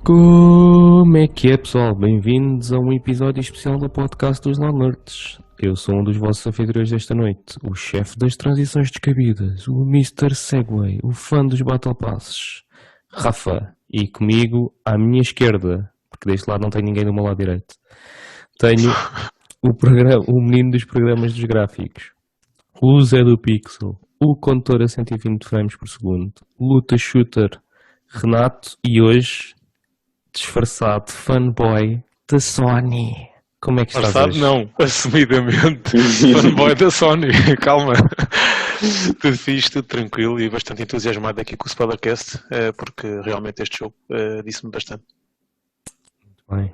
Como é que é, pessoal? Bem-vindos a um episódio especial do podcast dos Landlords. Eu sou um dos vossos anfitriões desta noite, o chefe das transições descabidas, o Mr. Segway, o fã dos Battle Passes, Rafa. E comigo, à minha esquerda, porque deste lado não tem ninguém do meu lado direito, tenho o menino dos programas dos gráficos, o Zé do Pixel, o condutor a 120 frames por segundo, luta shooter, Renato, e hoje disfarçado fanboy da Sony. Como é que estás Disfarçado hoje? não, assumidamente fanboy da Sony, calma. Tudo fixe, tudo tranquilo e bastante entusiasmado aqui com o Spoilercast, porque realmente este jogo disse-me bastante. Muito bem.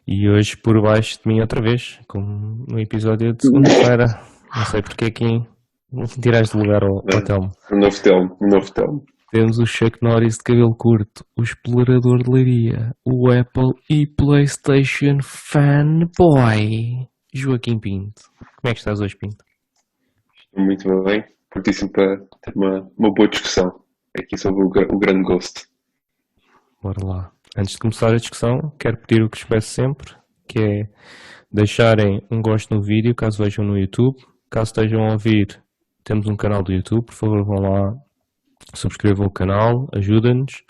E hoje por baixo de mim outra vez, como no episódio de segunda-feira. Não sei porque aqui me tiraste de lugar ao Telmo. Um novo Telmo. Temos o Chuck Norris de cabelo curto, o explorador de Leiria, o Apple e PlayStation fanboy, Joaquim Pinto. Como é que estás hoje, Pinto? Estou muito bem, prontíssimo para ter uma boa discussão aqui sobre o grande Ghost. Bora lá. Antes de começar a discussão, quero pedir o que vos peço sempre, que é deixarem um gosto no vídeo, caso vejam no YouTube. Caso estejam a ouvir, temos um canal do YouTube, por favor vão lá, subscrevam o canal, ajudem-nos.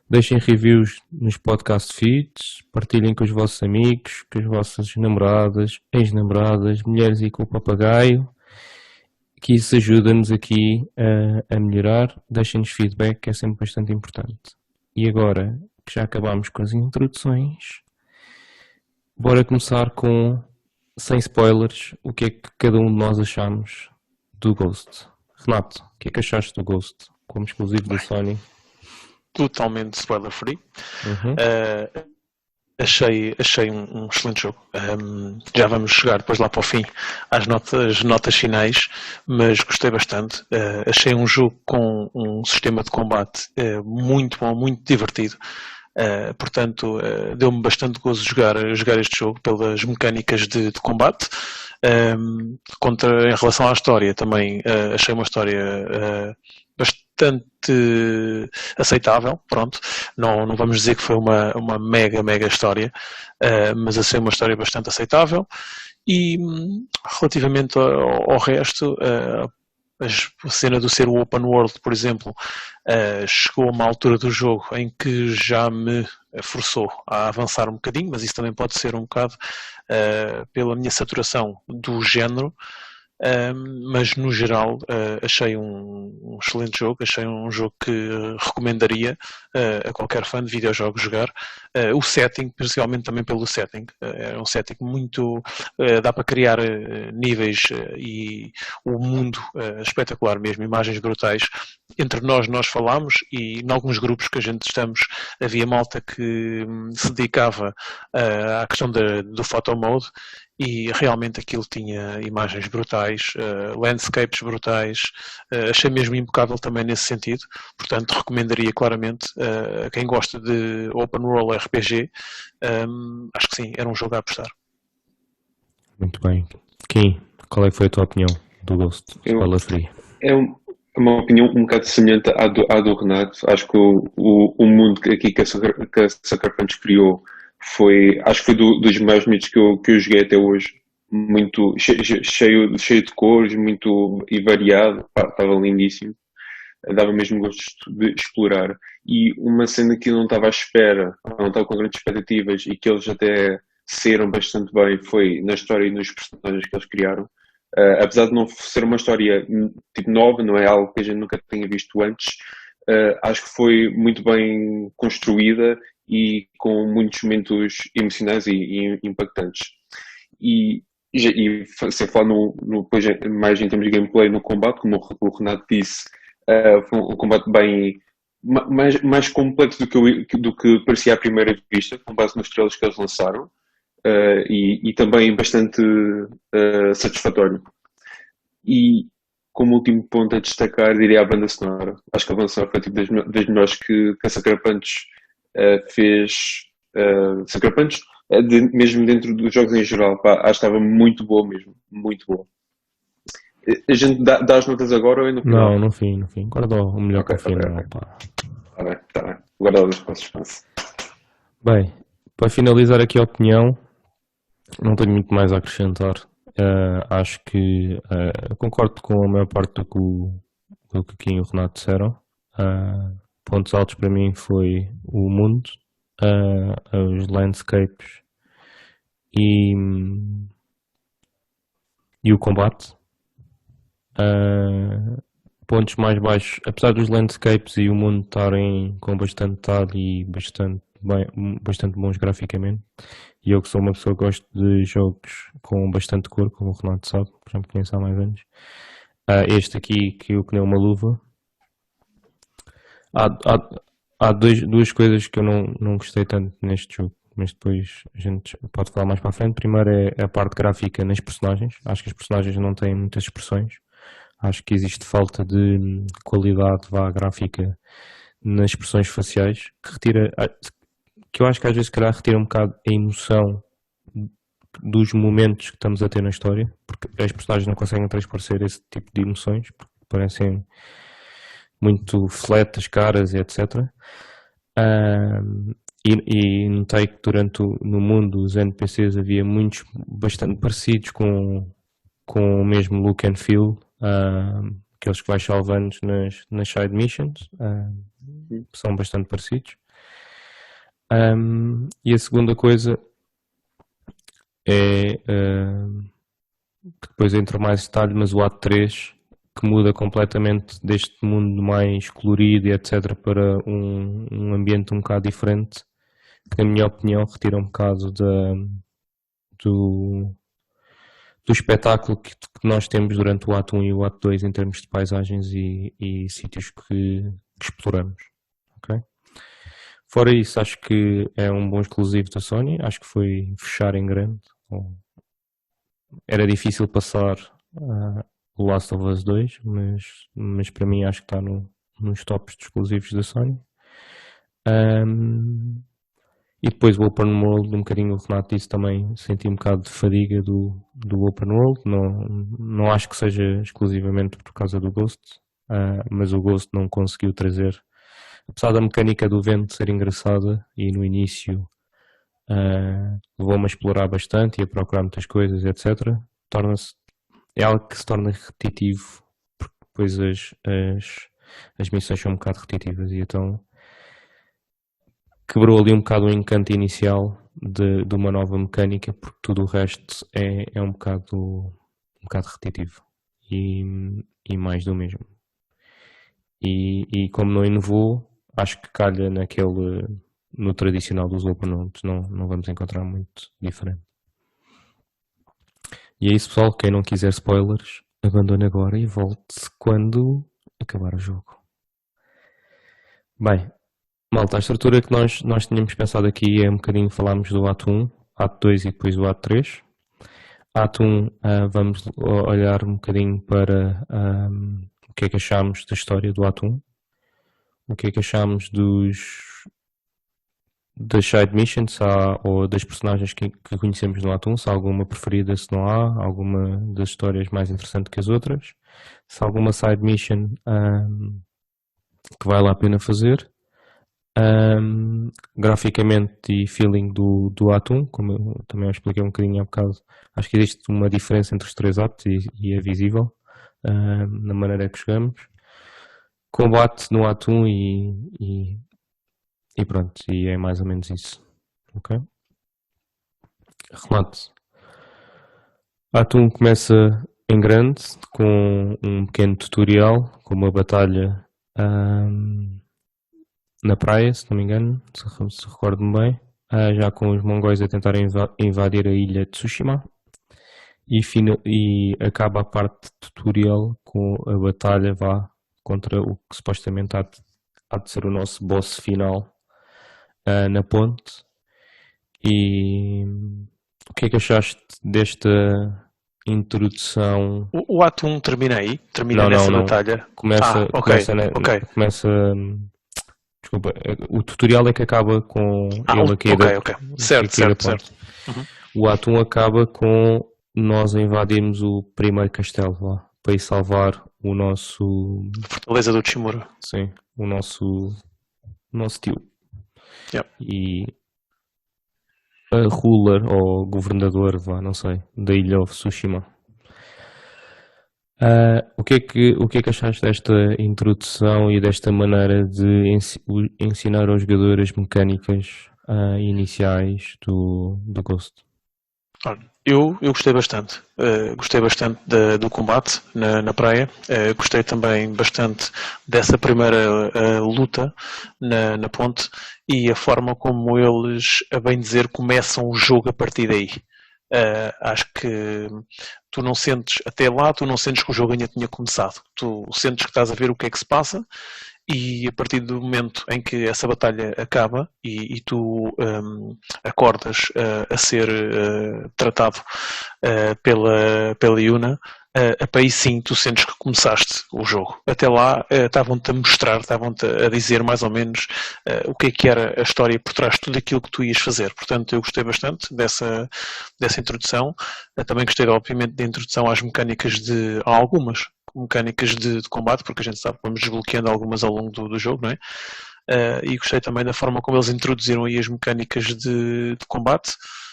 Deixem reviews nos podcast feeds, partilhem com os vossos amigos, com as vossas namoradas, ex-namoradas, mulheres e com o papagaio, que isso ajuda-nos aqui a melhorar. Deixem-nos feedback, que é sempre bastante importante. E agora que já acabámos com as introduções, bora começar com, sem spoilers, o que é que cada um de nós achamos do Ghost. Renato, o que é que achaste do Ghost como exclusivo da Sony? Totalmente spoiler free. Uhum. Achei um excelente jogo. Já vamos chegar depois lá para o fim às notas finais, mas gostei bastante. Achei um jogo com um sistema de combate muito bom, muito divertido. Portanto, deu-me bastante gozo jogar este jogo pelas mecânicas de combate. Em relação à história, também achei uma história bastante aceitável, pronto, não vamos dizer que foi uma mega história, mas achei uma história bastante aceitável. E relativamente ao resto, a cena do ser o open world, por exemplo, chegou a uma altura do jogo em que já me forçou a avançar um bocadinho, mas isso também pode ser um bocado pela minha saturação do género. Mas no geral achei um excelente jogo, achei um jogo que recomendaria a qualquer fã de videojogos jogar. O setting, principalmente também pelo setting, é um setting muito, dá para criar níveis e o mundo espetacular mesmo, imagens brutais. Entre nós falámos e em alguns grupos que a gente estamos, havia malta que se dedicava à questão do photo mode. E realmente aquilo tinha imagens brutais, landscapes brutais, achei mesmo impecável também nesse sentido, portanto recomendaria claramente a quem gosta de Open World RPG, acho que sim, era um jogo a apostar. Muito bem. Kim, qual é que foi a tua opinião do Ghost? Spoiler free. É uma opinião um bocado semelhante à do Renato. Acho que o mundo aqui que a Sucker Punch criou acho que foi dos maiores mitos que eu joguei até hoje, muito cheio de cores, muito e variado, estava lindíssimo, dava mesmo gosto de explorar. E uma cena que eu não estava à espera, não estava com grandes expectativas e que eles até saíram bastante bem, foi na história e nos personagens que eles criaram. Apesar de não ser uma história tipo nova, não é algo que a gente nunca tenha visto antes, acho que foi muito bem construída e com muitos momentos emocionais e impactantes. E sem falar depois, mais em termos de gameplay no combate, como o Renato disse, foi um combate bem mais complexo do que parecia à primeira vista, com base nos trailers que eles lançaram, e também bastante satisfatório. E como último ponto a destacar, diria a banda sonora. Acho que a banda sonora foi tipo das melhores que a Sucker Punch fez. Sucker Punch, mesmo dentro dos jogos em geral, pá, acho que estava muito boa mesmo, muito boa. A gente dá as notas agora ou é no final? Não, no fim. Guarda o melhor para o final. Okay. Tá bem. Guarda-las para o suspense. Bem, para finalizar aqui a opinião, não tenho muito mais a acrescentar. Acho que concordo com a maior parte do que aqui o Renato disseram. Pontos altos para mim foi o mundo, os landscapes e, e o combate. Pontos mais baixos, apesar dos landscapes e o mundo estarem com bastante detalhe e bastante bons graficamente, e eu que sou uma pessoa que gosto de jogos com bastante cor, como o Renato sabe, já me conheço há mais anos, este aqui que eu que nem uma luva. Há duas coisas que eu não gostei tanto neste jogo, mas depois a gente pode falar mais para a frente. Primeiro é a parte gráfica nas personagens. Acho que as personagens não têm muitas expressões. Acho que existe falta de qualidade gráfica nas expressões faciais, que eu acho que às vezes se calhar retira um bocado a emoção dos momentos que estamos a ter na história, porque as personagens não conseguem transparecer esse tipo de emoções, porque parecem muito flat as caras e etc. E notei que no mundo dos NPCs havia muitos bastante parecidos com o mesmo look and feel, aqueles que vais salvando nas side missions, são bastante parecidos. E a segunda coisa é que depois entra mais detalhe, mas o ato 3 que muda completamente deste mundo mais colorido e etc para um ambiente um bocado diferente, que na minha opinião retira um bocado do espetáculo que nós temos durante o ato 1 e o ato 2 em termos de paisagens e sítios que exploramos. Okay? Fora isso, acho que é um bom exclusivo da Sony, acho que foi fechar em grande. Era difícil passar o Last of Us 2, mas para mim acho que está nos tops de exclusivos da Sony. E depois o Open World, um bocadinho o Renato disse também, senti um bocado de fadiga do Open World. Não acho que seja exclusivamente por causa do Ghost, mas o Ghost não conseguiu trazer, apesar da mecânica do vento ser engraçada e no início levou-me a explorar bastante e a procurar muitas coisas, etc. É algo que se torna repetitivo, porque depois as missões são um bocado repetitivas e então quebrou ali um bocado o encanto inicial de uma nova mecânica, porque tudo o resto é um bocado repetitivo e mais do mesmo. E como não inovou, acho que calha no tradicional dos Open Worlds, não vamos encontrar muito diferente. E é isso, pessoal. Quem não quiser spoilers, abandone agora e volte quando acabar o jogo. Bem, malta, a estrutura que nós tínhamos pensado aqui é um bocadinho, falámos do ato 1, ato 2 e depois do ato 3. Ato 1, vamos olhar um bocadinho para o que é que achámos da história do ato 1, o que é que achámos das side missions ou das personagens que conhecemos no ato 1, se há alguma preferida, se não há, alguma das histórias mais interessante que as outras, se há alguma side mission que vale a pena fazer. Graficamente e feeling do ato 1, como eu também expliquei um bocadinho há bocado, acho que existe uma diferença entre os três atos e é visível na maneira que jogamos. Combate no ato 1 e pronto, e é mais ou menos isso. Ok? Renato. Ato 1 começa em grande, com um pequeno tutorial, com uma batalha na praia, se não me engano, se recordo-me bem, já com os mongóis a tentarem invadir a ilha de Tsushima, e acaba a parte tutorial com a batalha contra o que supostamente há de ser o nosso boss final na ponte. E o que é que achaste desta introdução? O ato 1 termina aí? Termina nessa batalha? Começa, ok. Desculpa, o tutorial é que acaba com ele aqui ok. Certo. Uhum. O ato 1 acaba com nós invadirmos o primeiro castelo lá, para ir salvar o nosso... Fortaleza do Tshimura. Sim, o nosso tio. Yep. E ruler ou governador, vá, não sei, da ilha of Tsushima. O que é que achaste desta introdução e desta maneira de ensinar aos jogadores as mecânicas iniciais do Ghost? Olha, eu gostei bastante. Gostei bastante do combate na praia. Gostei também bastante dessa primeira luta na ponte e a forma como eles, a bem dizer, começam o jogo a partir daí. Acho que tu não sentes, até lá, tu não sentes que o jogo ainda tinha começado. Tu sentes que estás a ver o que é que se passa e a partir do momento em que essa batalha acaba e tu acordas a ser tratado pela Yuna, aí sim tu sentes que começaste o jogo. Até lá estavam-te a mostrar, estavam-te a dizer mais ou menos o que era a história por trás de tudo aquilo que tu ias fazer. Portanto, eu gostei bastante dessa introdução. Também gostei, obviamente, da introdução às mecânicas a algumas mecânicas de combate, porque a gente sabe que vamos desbloqueando algumas ao longo do jogo, não é? E gostei também da forma como eles introduziram aí as mecânicas de combate.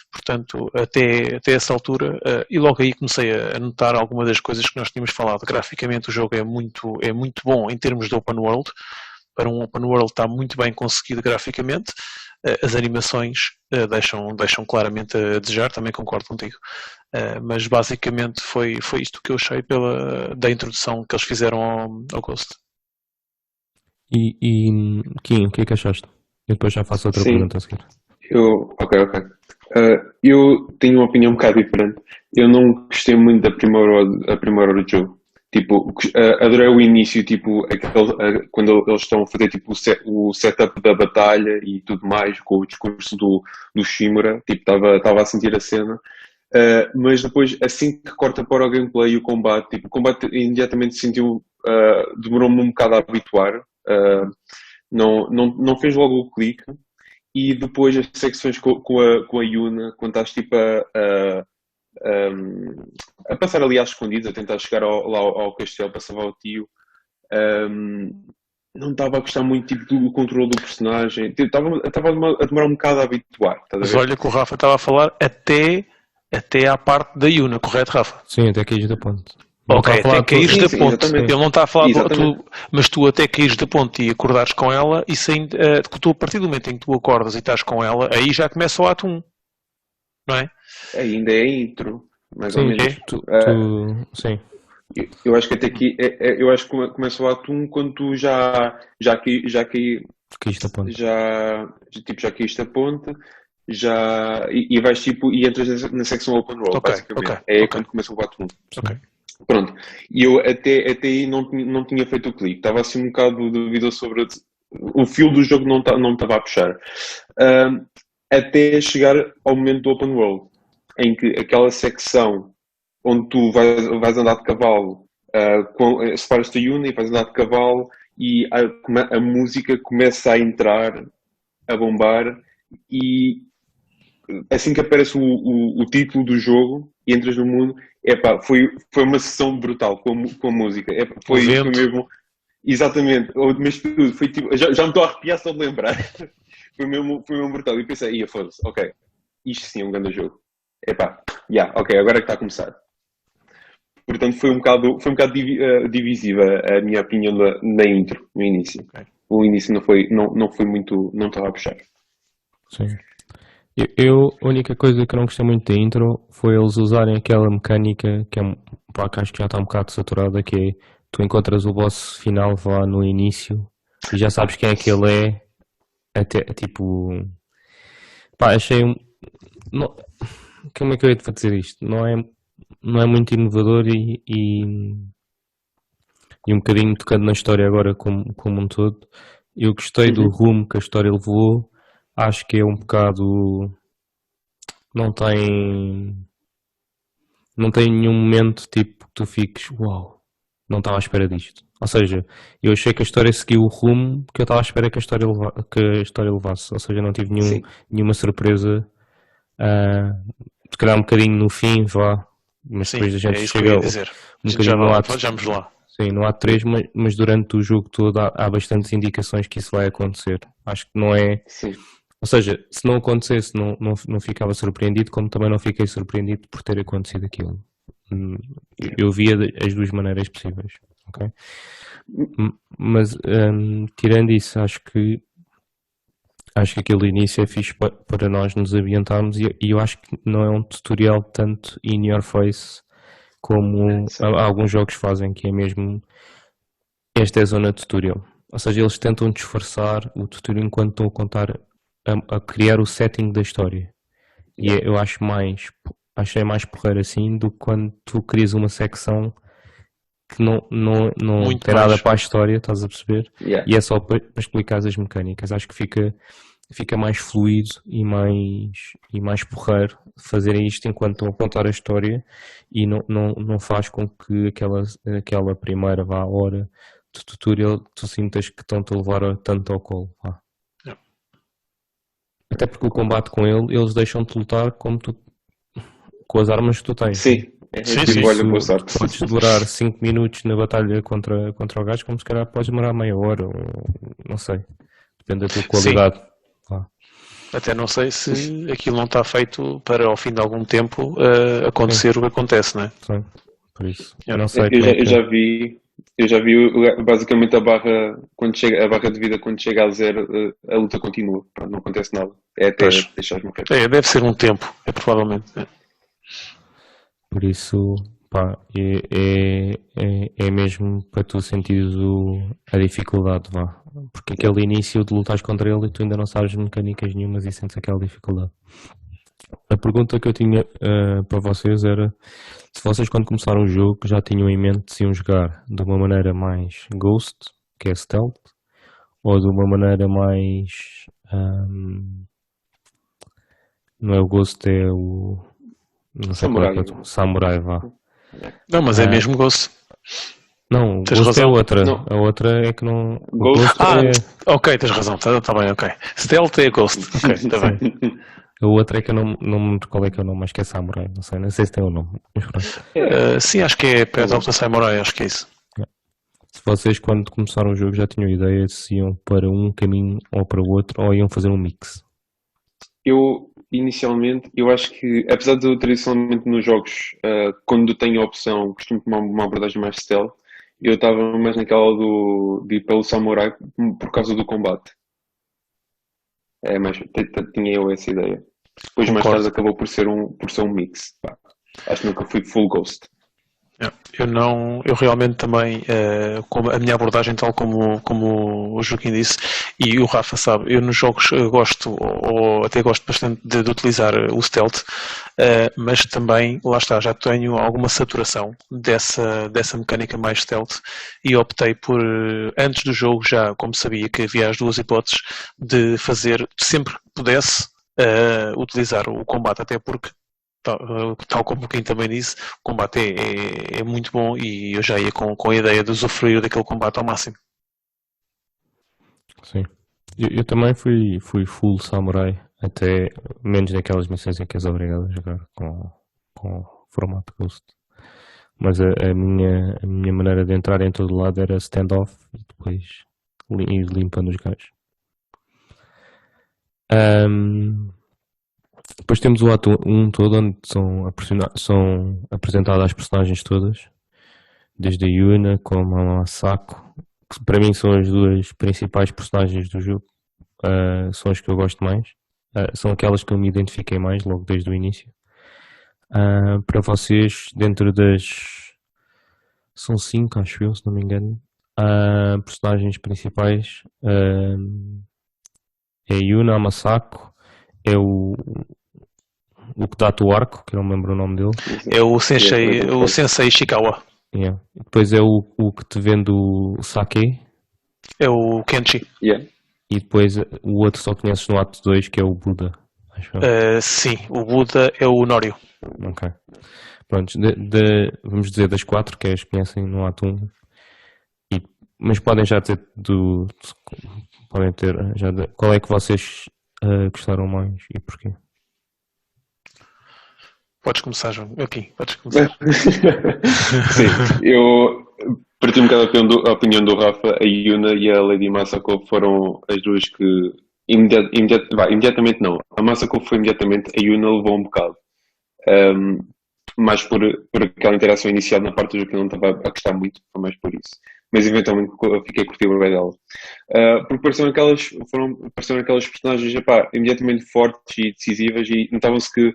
Portanto, até essa altura, e logo aí comecei a notar algumas das coisas que nós tínhamos falado. Graficamente o jogo é muito bom em termos de open world. Para um open world está muito bem conseguido graficamente. As animações deixam claramente a desejar, também concordo contigo. Mas basicamente foi isto que eu achei da introdução que eles fizeram ao Ghost. E Kim, o que é que achaste? Eu depois já faço outra Sim. pergunta a seguir. Ok. Eu tenho uma opinião um bocado diferente. Eu não gostei muito da primeira hora do jogo. Tipo, adorei o início, tipo, quando eles estão a fazer tipo, o setup da batalha e tudo mais, com o discurso do Shimura, tipo, estava a sentir a cena. Mas depois, assim que corta para o gameplay e o combate, tipo, o combate imediatamente demorou-me um bocado a habituar. Não fez logo o clique. E depois as secções com a Yuna, quando estás tipo a passar ali às escondidas, a tentar chegar lá ao castelo para salvar o tio, não estava a gostar muito tipo, do controle do personagem. Estava a demorar um bocado a habituar. Mas olha que o Rafa estava a falar até à parte da Yuna, correto, Rafa? Sim, até caís da ponte. Ok, até caíres da ponte. Exatamente. Ele não está a falar Exatamente. mas tu até caíres da ponte e acordares com ela, e a partir do momento em que tu acordas e estás com ela, aí já começa o ato 1. Não é? Ainda é intro, mais Sim, ou menos. sim. Eu acho que até aqui, eu acho que começa o ato 1 quando tu já Caíste da ponte. já caíste a ponte, e vais tipo, e entras na secção open world, basicamente. Quando começa o ato 1. Ok. Pronto. E eu até aí não tinha feito o clique. Estava assim um bocado duvidoso sobre o fio do jogo, não estava a puxar. Até chegar ao momento do open world, em que aquela secção onde tu vais andar de cavalo, separas-te a Yuna e vais andar de cavalo e a música começa a entrar, a bombar, e assim que aparece o título do jogo e entras no mundo, foi uma sessão brutal com a música. Foi mesmo, exatamente, mas tudo, foi tipo, já me estou a arrepiar só de lembrar. Foi mesmo brutal. E pensei, foda-se, ok, isto sim é um grande jogo. Ok, agora é que está a começar. Portanto, foi um bocado divisiva a minha opinião na intro, no início. Okay. O início não foi muito, não estava a puxar. Sim. A única coisa que eu não gostei muito da intro foi eles usarem aquela mecânica que que acho que já está um bocado saturada, que é tu encontras o boss final lá no início e já sabes quem é que ele é, até tipo, achei como é que eu ia te dizer isto? Não é muito inovador e um bocadinho tocando na história agora como um todo. Eu gostei do rumo que a história levou. Acho que é um bocado, não tem nenhum momento tipo que tu fiques uau, não estava à espera disto. Ou seja, eu achei que a história seguiu o rumo que eu estava à espera que a história levasse. Ou seja, não tive nenhuma surpresa. Se calhar um bocadinho no fim, mas sim, depois a gente chega um bocadinho no ato. Vamos lá. Sim, no ato 3, mas durante o jogo todo há bastantes indicações que isso vai acontecer. Acho que não é... Sim. Ou seja, se não acontecesse, não ficava surpreendido, como também não fiquei surpreendido por ter acontecido aquilo. Eu via as duas maneiras possíveis, ok? Mas, tirando isso, acho que aquele início é fixe para nós nos ambientarmos e eu acho que não é um tutorial tanto in your face como alguns jogos fazem, que é mesmo esta é a zona tutorial. Ou seja, eles tentam disfarçar o tutorial enquanto estão a contar, a criar o setting da história. E eu achei mais porreiro assim do que quando tu crias uma secção que não Muito tem nada mais. para a história, estás a perceber? Yeah. E é só para explicar as mecânicas. Acho que fica mais fluido e mais porreiro fazerem isto enquanto estão a contar a história e não faz com que aquela primeira hora do tutorial tu sintas que estão-te a levar tanto ao colo. Yeah. Até porque o combate com eles deixam-te lutar como tu, com as armas que tu tens. Sim, Sim, tipo, sim. olha, boa sorte. Podes demorar 5 minutos na batalha contra o gajo, como se calhar podes demorar meia hora, ou não sei. Depende da tua qualidade. Até não sei se aquilo não está feito para ao fim de algum tempo acontecer o que acontece, não é? Sim, por isso. Yeah. Não sei Eu como já, é que eu já vi, eu já vi basicamente a barra de vida quando chega a zero, a luta continua. Pronto, não acontece nada. É até Pois. deixar morrer. Deve ser um tempo, provavelmente. Por isso, pá, é mesmo para tu sentires a dificuldade, vá. Porque aquele início de lutares contra ele e tu ainda não sabes mecânicas nenhumas e sentes aquela dificuldade. A pergunta que eu tinha para vocês era se vocês quando começaram o jogo já tinham em mente se iam jogar de uma maneira mais Ghost, que é stealth, ou de uma maneira mais não é o Ghost, é o não sei qual é que é o Samurai, vá. Não, mas é mesmo Ghost. Não, Tens Ghost é razão. outra. Não. A outra é que não. O Ghost- Ghost é. Ok, tens razão, tá bem, ok. Stealth é Ghost, ok, está bem. A outra é que eu não me lembro qual é que é o nome, acho que é Samurai, não sei, nem sei se tem o nome. Mas pronto. Sim, acho que é Path of the Samurai, acho que é isso. Se vocês quando começaram o jogo já tinham ideia se iam para um caminho ou para o outro, ou iam fazer um mix. Eu, inicialmente, eu acho que, apesar de eu tradicionalmente nos jogos, quando tenho a opção, costumo tomar uma abordagem mais stealth, eu estava mais naquela de ir pelo samurai por causa do combate. É, mas tinha eu essa ideia. Depois, mais Concordo. tarde, acabou por ser um mix. Pá. Acho que nunca fui full ghost. Eu realmente também, como a minha abordagem, tal como o Joaquim disse, e o Rafa sabe, eu nos jogos gosto, ou até gosto bastante de utilizar o stealth, mas também, lá está, já tenho alguma saturação dessa mecânica mais stealth e optei por, antes do jogo, já como sabia que havia as duas hipóteses, de fazer, sempre que pudesse, utilizar o combate, até porque tal como quem também disse, o combate é muito bom e eu já ia com a ideia de usufruir daquele combate ao máximo. Sim. Eu também fui full samurai, até menos naquelas missões em que és obrigado a jogar com formato Ghost. Mas a minha maneira de entrar em todo lado era standoff e depois ir limpando os gajos. Depois temos o ato 1 todo, onde são apresentadas as personagens todas, desde a Yuna como a Masako, que para mim são as duas principais personagens do jogo, são as que eu gosto mais, são aquelas que eu me identifiquei mais logo desde o início. Para vocês, dentro são 5, acho eu, se não me engano, personagens principais, é a Yuna, a Masako, é o que dá-te o arco, que eu não me lembro o nome dele. É o Sensei Ishikawa. Yeah. Depois é o que te vende o sake. É o Kenshi. Yeah. E depois o outro só conheces no ato 2, que é o Buda. Acho eu. Sim, o Buda é o Norio. Ok. Pronto, vamos dizer das 4 que as conhecem no ato 1. Mas podem já ter podem ter já qual é que vocês gostaram mais e porquê? Podes começar, João. Ok, podes começar. Sim, eu partilho um bocado a opinião do Rafa. A Yuna e a Lady Masako foram as duas que imediatamente não. A Masako foi imediatamente, a Yuna levou um bocado. Um, mais por aquela interação inicial na parte do jogo que eu não estava a gostar muito, foi mais por isso. Mas eventualmente eu fiquei a curtir o bem dela. Porque pareceram aquelas personagens, epá, imediatamente fortes e decisivas e notavam-se que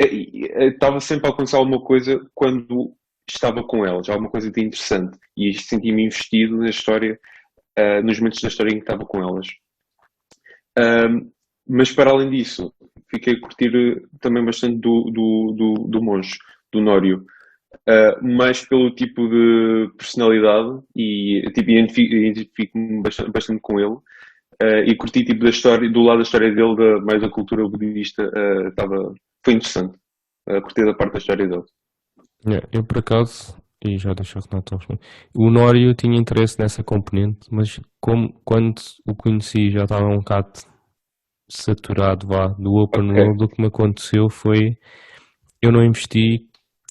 estava sempre a alcançar alguma coisa quando estava com elas, alguma coisa de interessante. E senti-me investido na história, nos momentos da história em que estava com elas. Mas para além disso, fiquei a curtir também bastante do monge, do Nório. Mais pelo tipo de personalidade e tipo, identifico-me bastante com ele. E curti tipo da história, do lado da história dele, mais da cultura budista, foi interessante. Curti da parte da história dele. Eu por acaso, e já deixo o Renato responder, o Nório tinha interesse nessa componente, mas quando o conheci já estava um bocado saturado do open world. O que me aconteceu foi eu não investi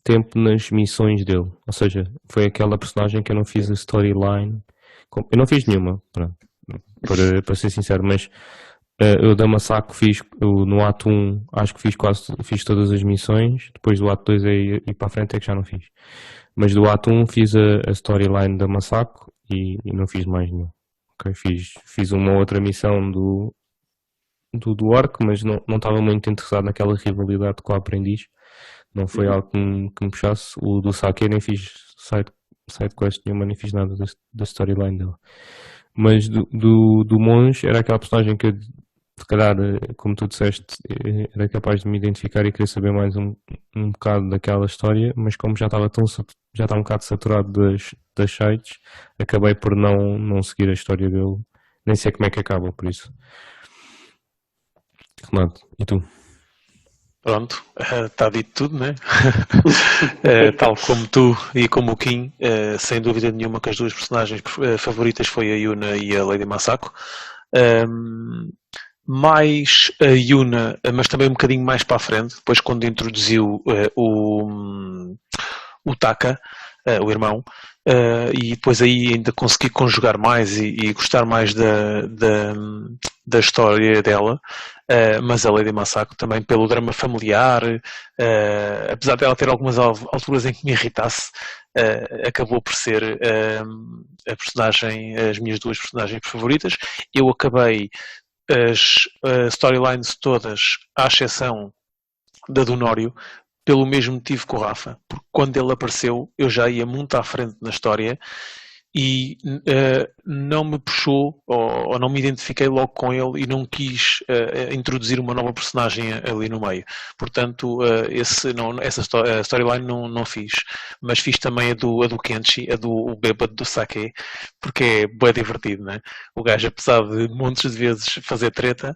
tempo nas missões dele, ou seja, foi aquela personagem que eu não fiz a storyline, eu não fiz nenhuma, para ser sincero, mas eu da Masako no ato 1 acho que fiz todas as missões, depois do ato 2 e para a frente é que já não fiz, mas do ato 1 fiz a storyline da Masako e não fiz mais nenhum. Okay? Fiz uma outra missão do Orc, mas não estava muito interessado naquela rivalidade com o aprendiz, não foi algo que me puxasse. O do Sake nem fiz side quest nenhuma, nem fiz nada da storyline dele, mas do monge era aquela personagem que se calhar, como tu disseste, era capaz de me identificar e querer saber mais um bocado daquela história, mas como já estava um bocado saturado das sites, acabei por não seguir a história dele, nem sei como é que acaba, por isso. Renato, e tu? Pronto, está dito tudo, né? Tal como tu e como o Kim, sem dúvida nenhuma que as duas personagens favoritas foi a Yuna e a Lady Masako. Mais a Yuna, mas também um bocadinho mais para a frente, depois quando introduziu o Taka, o irmão, e depois aí ainda consegui conjugar mais e gostar mais da história dela, mas a Lady Masako também pelo drama familiar, apesar dela ter algumas alturas em que me irritasse, acabou por ser a personagem, as minhas duas personagens favoritas. Eu acabei as storylines todas, à exceção da do Nório, pelo mesmo motivo que o Rafa, porque quando ele apareceu eu já ia muito à frente na história e não me puxou ou não me identifiquei logo com ele e não quis introduzir uma nova personagem ali no meio. Portanto, essa storyline não fiz, mas fiz também a do Kenshi, a do bêbado do sake, porque é bem divertido, né? O gajo, apesar de montes de vezes fazer treta,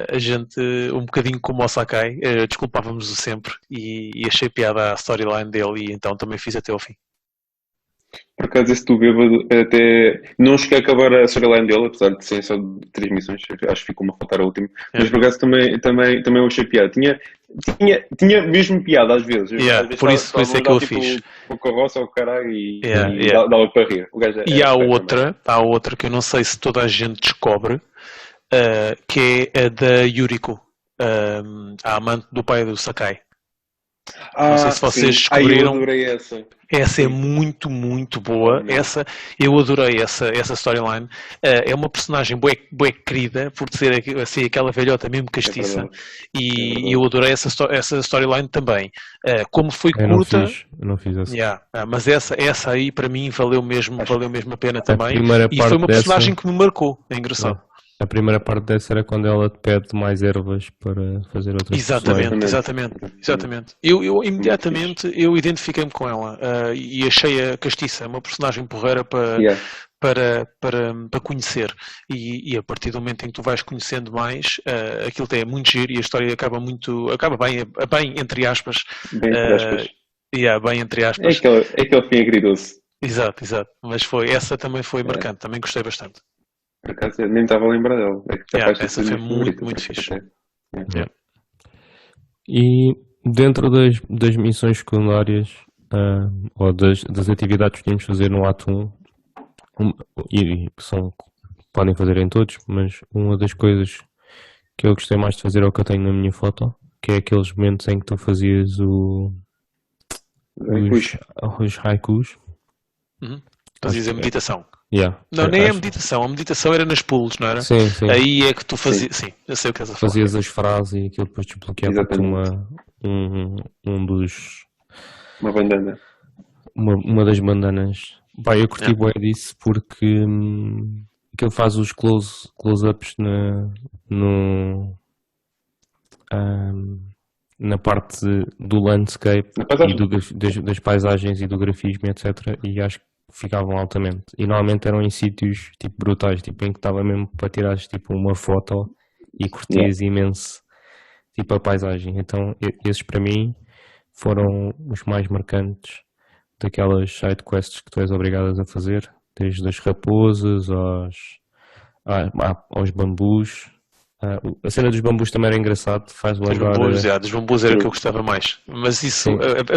a gente, um bocadinho como o Sakai, desculpávamos-o sempre e achei piada a storyline dele e então também fiz até ao fim. Por acaso esse do bêbado até não cheguei a acabar a storyline dele, apesar de serem só 3 missões, acho que ficou-me a faltar a última, mas por acaso também eu achei piada. Tinha mesmo piada às vezes. Às vezes por isso é que eu tipo, fiz. O carroça, o caralho e dá para rir. E há outra que eu não sei se toda a gente descobre, que é a da Yuriko, a amante do pai do Sakai. Não sei se vocês descobriram. Eu adorei essa. Essa é muito, muito boa. Eu adorei essa storyline. É uma personagem bué querida, por ser assim, aquela velhota mesmo castiça. E eu adorei essa storyline também. Como foi curta. Eu não fiz essa. Mas essa aí para mim valeu mesmo a pena também. E foi uma personagem que me marcou. É engraçado. A primeira parte dessa era quando ela te pede mais ervas para fazer outras Exatamente. Eu imediatamente eu identifiquei-me com ela e achei a castiça uma personagem porreira para conhecer. E a partir do momento em que tu vais conhecendo mais, aquilo é muito giro e a história acaba bem entre aspas. Bem entre aspas. É aquele fim agridoce. Exato. Mas essa também foi marcante, também gostei bastante. Por acaso nem estava a lembrar dela. Essa foi muito fixe. E dentro das missões secundárias ou das atividades que tínhamos de fazer no ato 1, e que são podem fazer em todos, mas uma das coisas que eu gostei mais de fazer é o que eu tenho na minha foto, que é aqueles momentos em que tu fazias os haikus. Fazias a meditação. Yeah. Não, nem é a meditação era nas pools, não era? Sim, sim. Aí é que tu fazias, sim, eu sei o que estás a falar. Fazias as frases e aquilo depois desbloqueava-te uma bandana. Uma das bandanas. Pá, eu curti bué disso porque aquilo faz os close-ups na parte do landscape e das paisagens e do grafismo, etc. E acho que ficavam altamente. E normalmente eram em sítios tipo brutais, tipo em que estava mesmo para tirares tipo uma foto e curtias imenso tipo a paisagem. Então esses para mim foram os mais marcantes daquelas side quests que tu és obrigadas a fazer, desde as raposas aos bambus. A cena dos bambus também era engraçado, faz lembrar... Dos bambus era o que eu gostava mais, mas isso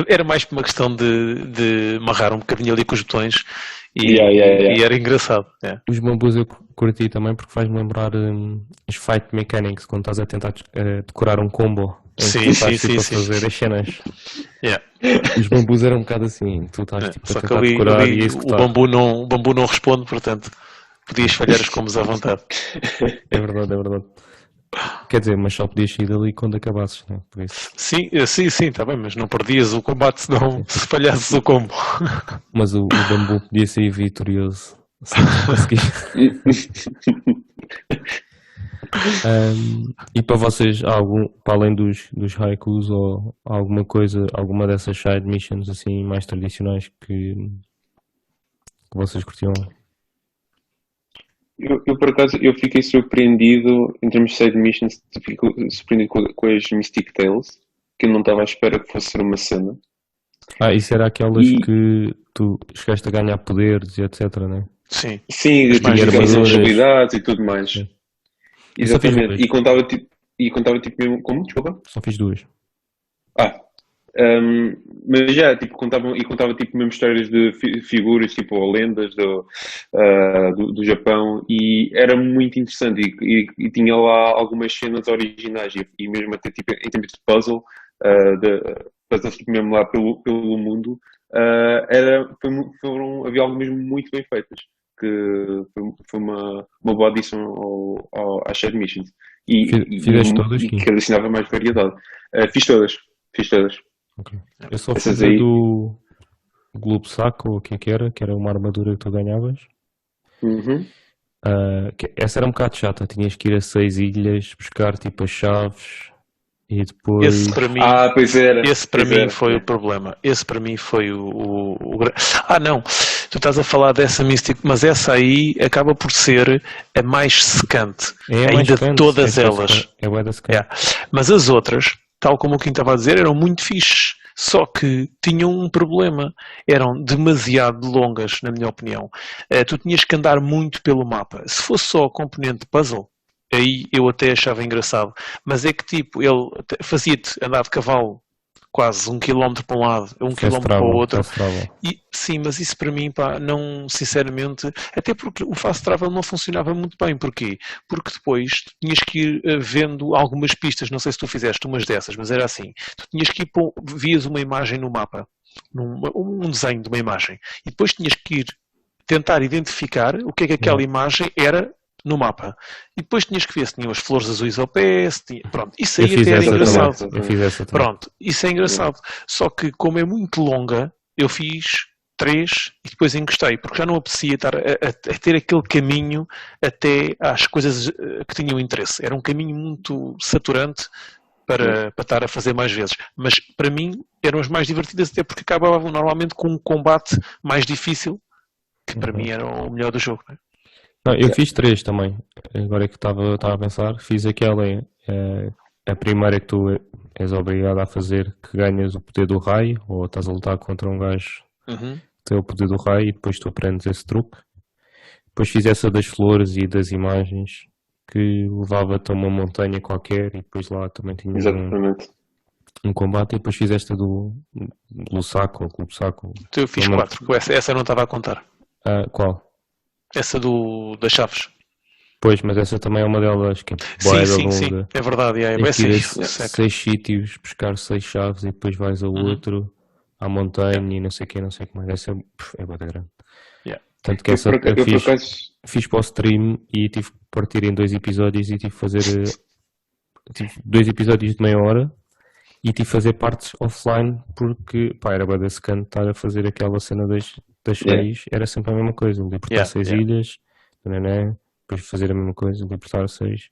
era mais por uma questão de amarrar um bocadinho ali com os botões e era engraçado. Os bambus eu curti também porque faz-me lembrar os fight mechanics, quando estás a tentar decorar um combo. Sim. Fazer as cenas. Os bambus eram um bocado assim, tu estás tipo, só a que tentar ali decorar e executar. O bambu não responde, portanto podias falhar os combos à vontade. É verdade. Quer dizer, mas só podias sair dali quando acabasses, não é? Por isso. Sim, está bem, mas não perdias o combate se falhasses o combo. Mas o bambu podia sair vitorioso. E para vocês, para além dos haikus ou alguma coisa, alguma dessas side missions assim mais tradicionais que vocês curtiam? Eu por acaso fiquei surpreendido em termos de side missions, fico surpreendido com as Mystic Tales, que eu não estava à espera que fosse ser uma cena. Isso era aquelas que tu chegaste a ganhar poderes e etc, né? Sim, eu tinha as habilidades e tudo mais. Sim. Exatamente. E contava tipo mesmo. Como? Desculpa? Só fiz 2. Mas já, tipo, contava tipo mesmo histórias de figuras, tipo, ou lendas do Japão, e era muito interessante e tinha lá algumas cenas originais e mesmo até tipo em termos de puzzle, puzzles tipo, mesmo lá pelo mundo, havia algo mesmo muito bem feitas, que foi uma boa adição às side missions Fizeste todas? E que adicionava mais variedade. Fiz todas. Okay. Eu só fiz a do Globo Saco, ou o que era uma armadura que tu ganhavas. Essa era um bocado chata, tinhas que ir a 6 ilhas, buscar tipo as chaves e depois... Esse para mim, pois era. Esse para mim foi o problema. Esse para mim foi não, tu estás a falar dessa Mystic, mas essa aí acaba por ser a mais secante, ainda de todas elas. Mas as outras, tal como o Kim estava a dizer, eram muito fixes, só que tinham um problema, eram demasiado longas, na minha opinião. Tu tinhas que andar muito pelo mapa. Se fosse só a componente de puzzle, aí eu até achava engraçado, mas é que tipo, ele fazia-te andar de cavalo quase 1 km para um lado, 1 km para o outro. Sim, mas isso para mim, não, sinceramente, até porque o fast travel não funcionava muito bem. Porquê? Porque depois tu tinhas que ir vendo algumas pistas, não sei se tu fizeste umas dessas, mas era assim, tu tinhas que ir, vias uma imagem no mapa, um desenho de uma imagem, e depois tinhas que ir tentar identificar o que é que aquela imagem era no mapa. E depois tinhas que ver se tinham as flores azuis ao pé, pronto, isso aí até era engraçado. Eu fiz essa também. Pronto, isso é engraçado. Só que como é muito longa, eu fiz 3 e depois encostei, porque já não apetecia estar a ter aquele caminho até às coisas que tinham interesse. Era um caminho muito saturante para estar a fazer mais vezes. Mas para mim eram as mais divertidas, até porque acabavam normalmente com um combate mais difícil, que para mim era o melhor do jogo. Não, eu fiz 3 também. Agora é que estava a pensar. Fiz aquela, a primeira que tu és obrigado a fazer, que ganhas o poder do raio, ou estás a lutar contra um gajo que tem o poder do raio, e depois tu aprendes esse truque. Depois fiz essa das flores e das imagens, que levava-te a uma montanha qualquer, e depois lá também tinha um combate, e depois fiz esta do saco, ou clube saco. Eu fiz 4, essa eu não estava a contar. Qual? Essa das chaves. Pois, mas essa também é uma delas que é Sim, bué da sim, sim. longa. É verdade, é. Tens Vai que ir a ser seca. 6 sítios, buscar 6 chaves e depois vais a outro, à montanha e não sei o que, não sei o que mais. Essa é bué da grande. Yeah. Tanto que Eu essa por, aca- eu eu por fiz, acaso. fiz para o stream e tive que partir em 2 episódios e tive que fazer tive 2 episódios de meia hora e tive que fazer partes offline porque pá, era bué da secante estar a fazer aquela cena das Yeah. 6, era sempre a mesma coisa, libertar Yeah, 6 yeah. ilhas, né? Depois fazer a mesma coisa, libertar 6.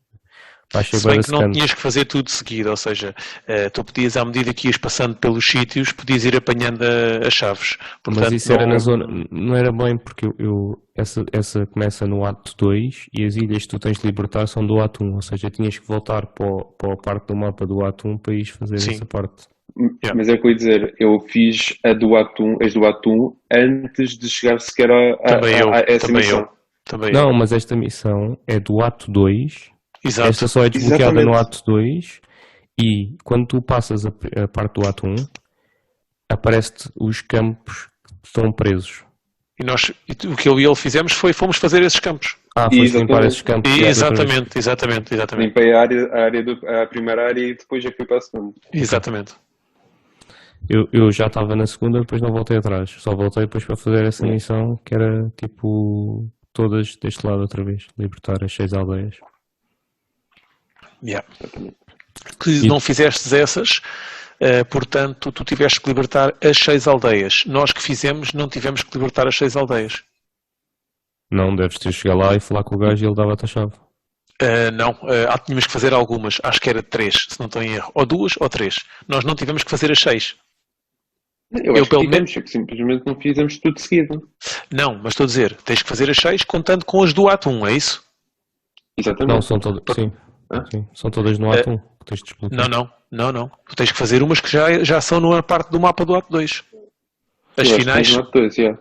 Pá, achei Se bué bem da que não secante. tinhas que fazer tudo seguido, ou seja, tu podias, à medida que ias passando pelos sítios, podias ir apanhando as chaves. Portanto, Mas isso era não... na zona, não era bem porque essa começa no ato 2 e as ilhas que tu tens de libertar são do ato 1, ou seja, tinhas que voltar para a parte do mapa do ato 1 para ires fazer Sim. essa parte. Yeah. Mas é o que eu ia dizer, eu fiz as do Atum antes de chegar sequer Também eu, a essa também missão. eu, também Não, eu. mas esta missão é do ato 2, Exato. esta só é desbloqueada no Exatamente. ato 2 e quando tu passas a parte do ato 1, aparece-te os campos que estão presos. O que eu e ele fizemos fomos fazer esses campos. Foste limpar esses campos. Exatamente. Limpei a primeira área e depois já fui para a segunda. Exatamente. Eu já estava na segunda, depois não voltei atrás. Só voltei depois para fazer essa Yeah. missão que era tipo todas deste lado outra vez. Libertar as 6 aldeias. Yeah. Que não fizestes essas, portanto, tu tiveste que libertar as 6 aldeias. Nós que fizemos, não tivemos que libertar as 6 aldeias. Não, deves ter chegado lá e falar com o gajo e ele dava-te a chave. Não, tínhamos que fazer algumas. Acho que era 3, se não estou em erro. Ou 2 ou 3. Nós não tivemos que fazer as 6. Eu acho que tivemos, é que simplesmente não fizemos tudo seguido. Não, mas estou a dizer, tens que fazer as 6 contando com as do ato 1, é isso? Exatamente. Não, são todas. Sim, sim, são todas no ato 1 que tens de explicar. Não. Tu tens que fazer umas que já são na parte do mapa do ato 2. As finais.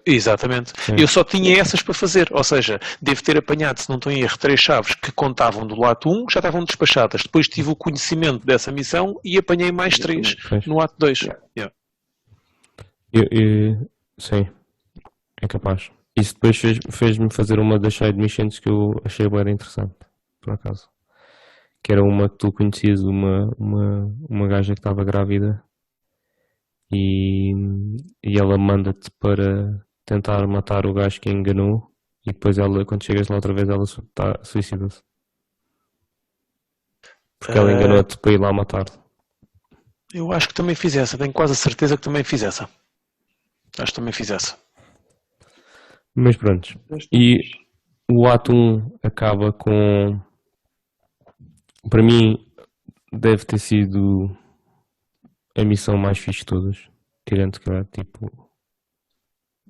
Exatamente. Sim. Eu só tinha essas para fazer. Ou seja, devo ter apanhado, se não estou em erro, 3 chaves que contavam do ato 1, que já estavam despachadas. Depois tive o conhecimento dessa missão e apanhei mais 3 no ato 2. Yeah. Sim, é capaz. Isso depois fez-me fazer uma das side missions que eu achei bem interessante, por acaso. Que era uma que tu conhecias, uma gaja que estava grávida e ela manda-te para tentar matar o gajo que a enganou e depois ela, quando chegas lá outra vez, ela suicida-se. Porque ela enganou-te para ir lá matar-te. Eu acho que também fiz essa, tenho quase a certeza que também fiz essa. Acho que também fiz essa. Mas pronto. E o ato 1 acaba com... Para mim, deve ter sido a missão mais fixe de todas. Tirando que era tipo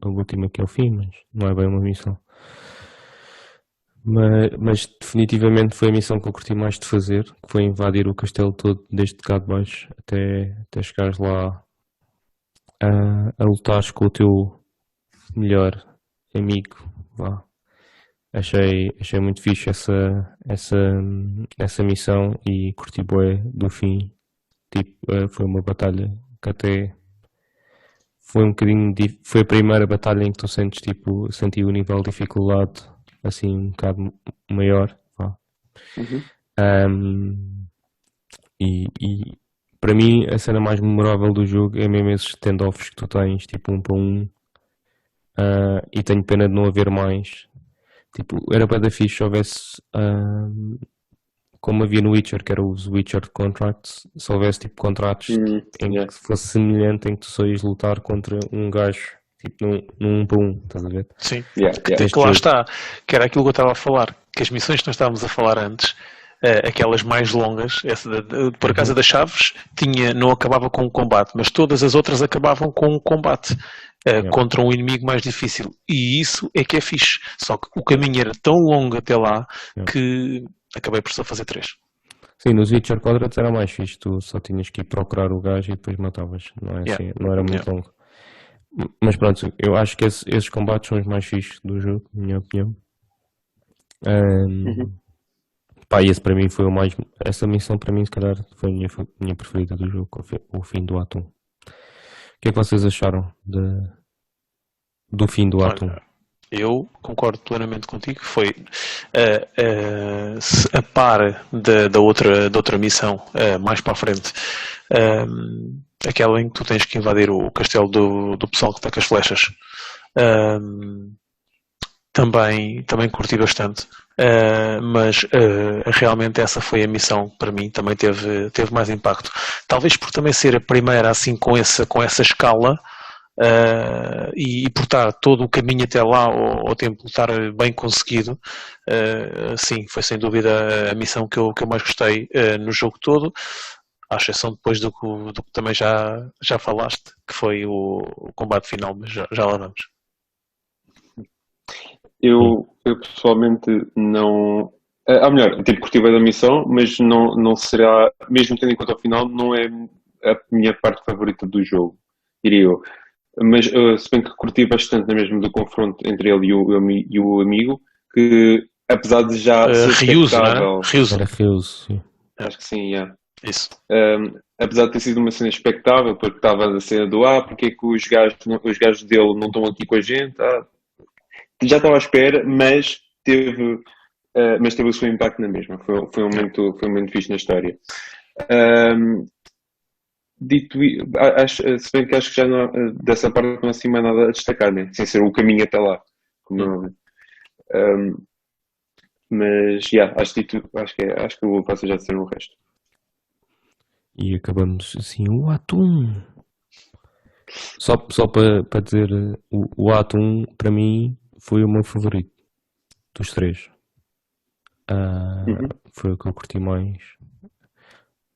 a última que é o fim, mas não é bem uma missão. Mas definitivamente foi a missão que eu curti mais de fazer, que foi invadir o castelo todo, desde cá de baixo até chegares lá a lutares com o teu melhor amigo. Vá. Achei muito fixe essa missão e curti bué do fim. Tipo, foi uma batalha que até foi um bocadinho foi a primeira batalha em que tu senti o nível de dificuldade assim um bocado maior. Vá. E para mim a cena mais memorável do jogo é mesmo esses standoffs que tu tens, tipo 1 para 1. E tenho pena de não haver mais. Tipo, era para da fixe se houvesse como havia no Witcher, que era os Witcher Contracts, se houvesse tipo contratos em que fosse semelhante, em que tu só ias lutar contra um gajo tipo num 1 para 1, estás a ver? Sim, que lá está, que era aquilo que eu estava a falar, que as missões que nós estávamos a falar antes, aquelas mais longas, por acaso a das chaves não acabava com o combate, mas todas as outras acabavam com o combate. Contra um inimigo mais difícil, e isso é que é fixe, só que o caminho era tão longo até lá que acabei por só fazer 3. Sim, nos Witcher Quadrats era mais fixe, tu só tinhas que ir procurar o gajo e depois matavas, não é assim, não era muito longo. Mas pronto, eu acho que esses combates são os mais fixes do jogo, na minha opinião. Pá, esse para mim foi o mais, essa missão para mim se calhar foi a minha preferida do jogo, o fim do ato 1. O que é que vocês acharam do fim do ato 1? Eu concordo plenamente contigo. Foi a par da outra missão, mais para a frente, aquela em que tu tens que invadir o castelo do pessoal que está com as flechas. Também curti bastante. Mas realmente essa foi a missão que para mim também teve mais impacto. Talvez por também ser a primeira assim com essa escala. E por estar todo o caminho até lá ao templo estar bem conseguido, sim, foi sem dúvida a missão que eu mais gostei no jogo todo, à exceção depois do que também já falaste, que foi o combate final, mas já lá vamos. Eu pessoalmente não. Ou melhor, tipo, curti bem da missão, mas não será, mesmo tendo em conta o final, não é a minha parte favorita do jogo, diria eu. Mas se bem que curti bastante na mesma do confronto entre ele e o amigo, que apesar de já ser Ryuzo, expectável, não é? Ryuzo. Era Ryuzo, sim. acho que sim, yeah. Isso. Apesar de ter sido uma cena expectável, porque estava a cena do porque é que os gajos dele não estão aqui com a gente? Já estava à espera, mas teve o seu impacto na mesma. Foi um momento fixe na história. Dito se bem que acho que já não, dessa parte não há assim mais nada a destacar, né? Sem ser o caminho até lá, como é óbvio. Mas acho que eu vou passar já a dizer o resto. E acabamos assim, o ato 1. Só para dizer, o ato 1 para mim foi o meu favorito dos três. Foi o que eu curti mais.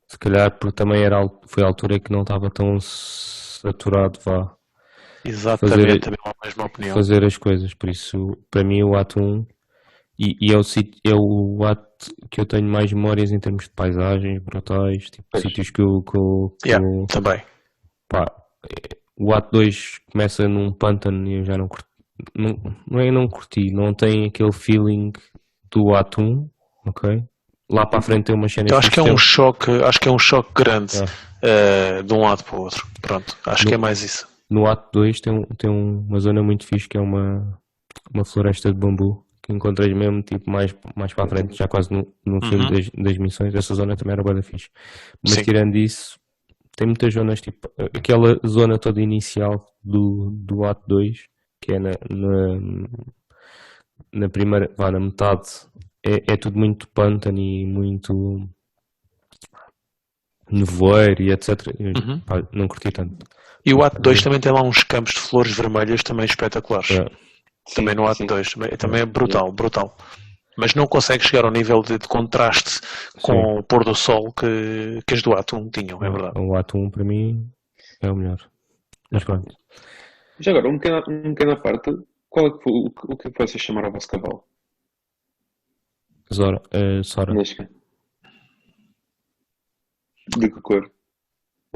Se calhar porque também foi a altura que não estava tão saturado, vá. Exatamente, também é a mesma opinião. Fazer as coisas, por isso para mim o ato 1 e é o ato que eu tenho mais memórias em termos de paisagens brutais, tipo sítios que eu também. Pá, o ato 2 começa num pântano e eu já não curti, não curti, não tem aquele feeling do ato 1, ok? Lá para a frente tem uma cena. Então acho que é um choque grande de um lado para o outro. Pronto, acho que é mais isso. No ato 2 tem uma zona muito fixe que é uma floresta de bambu que encontras mesmo tipo mais para a frente, já quase no fim das missões. Essa zona também era bué da fixe. Mas tirando isso, tem muitas zonas, tipo aquela zona toda inicial do ato 2, que é na primeira, na metade, é tudo muito pântano e muito nevoeiro e etc. Não curti tanto. E o ato 2 também tem lá uns campos de flores vermelhas também espetaculares. Também no ato 2. Também é brutal. Mas não consegue chegar ao nível de contraste com o pôr do sol que as do ato 1 tinham, é verdade. O ato 1 para mim é o melhor. Mas pronto. Já agora, um pequeno à parte, qual é que foi, o que vocês chamaram o vosso cavalo? Sora. De que cor?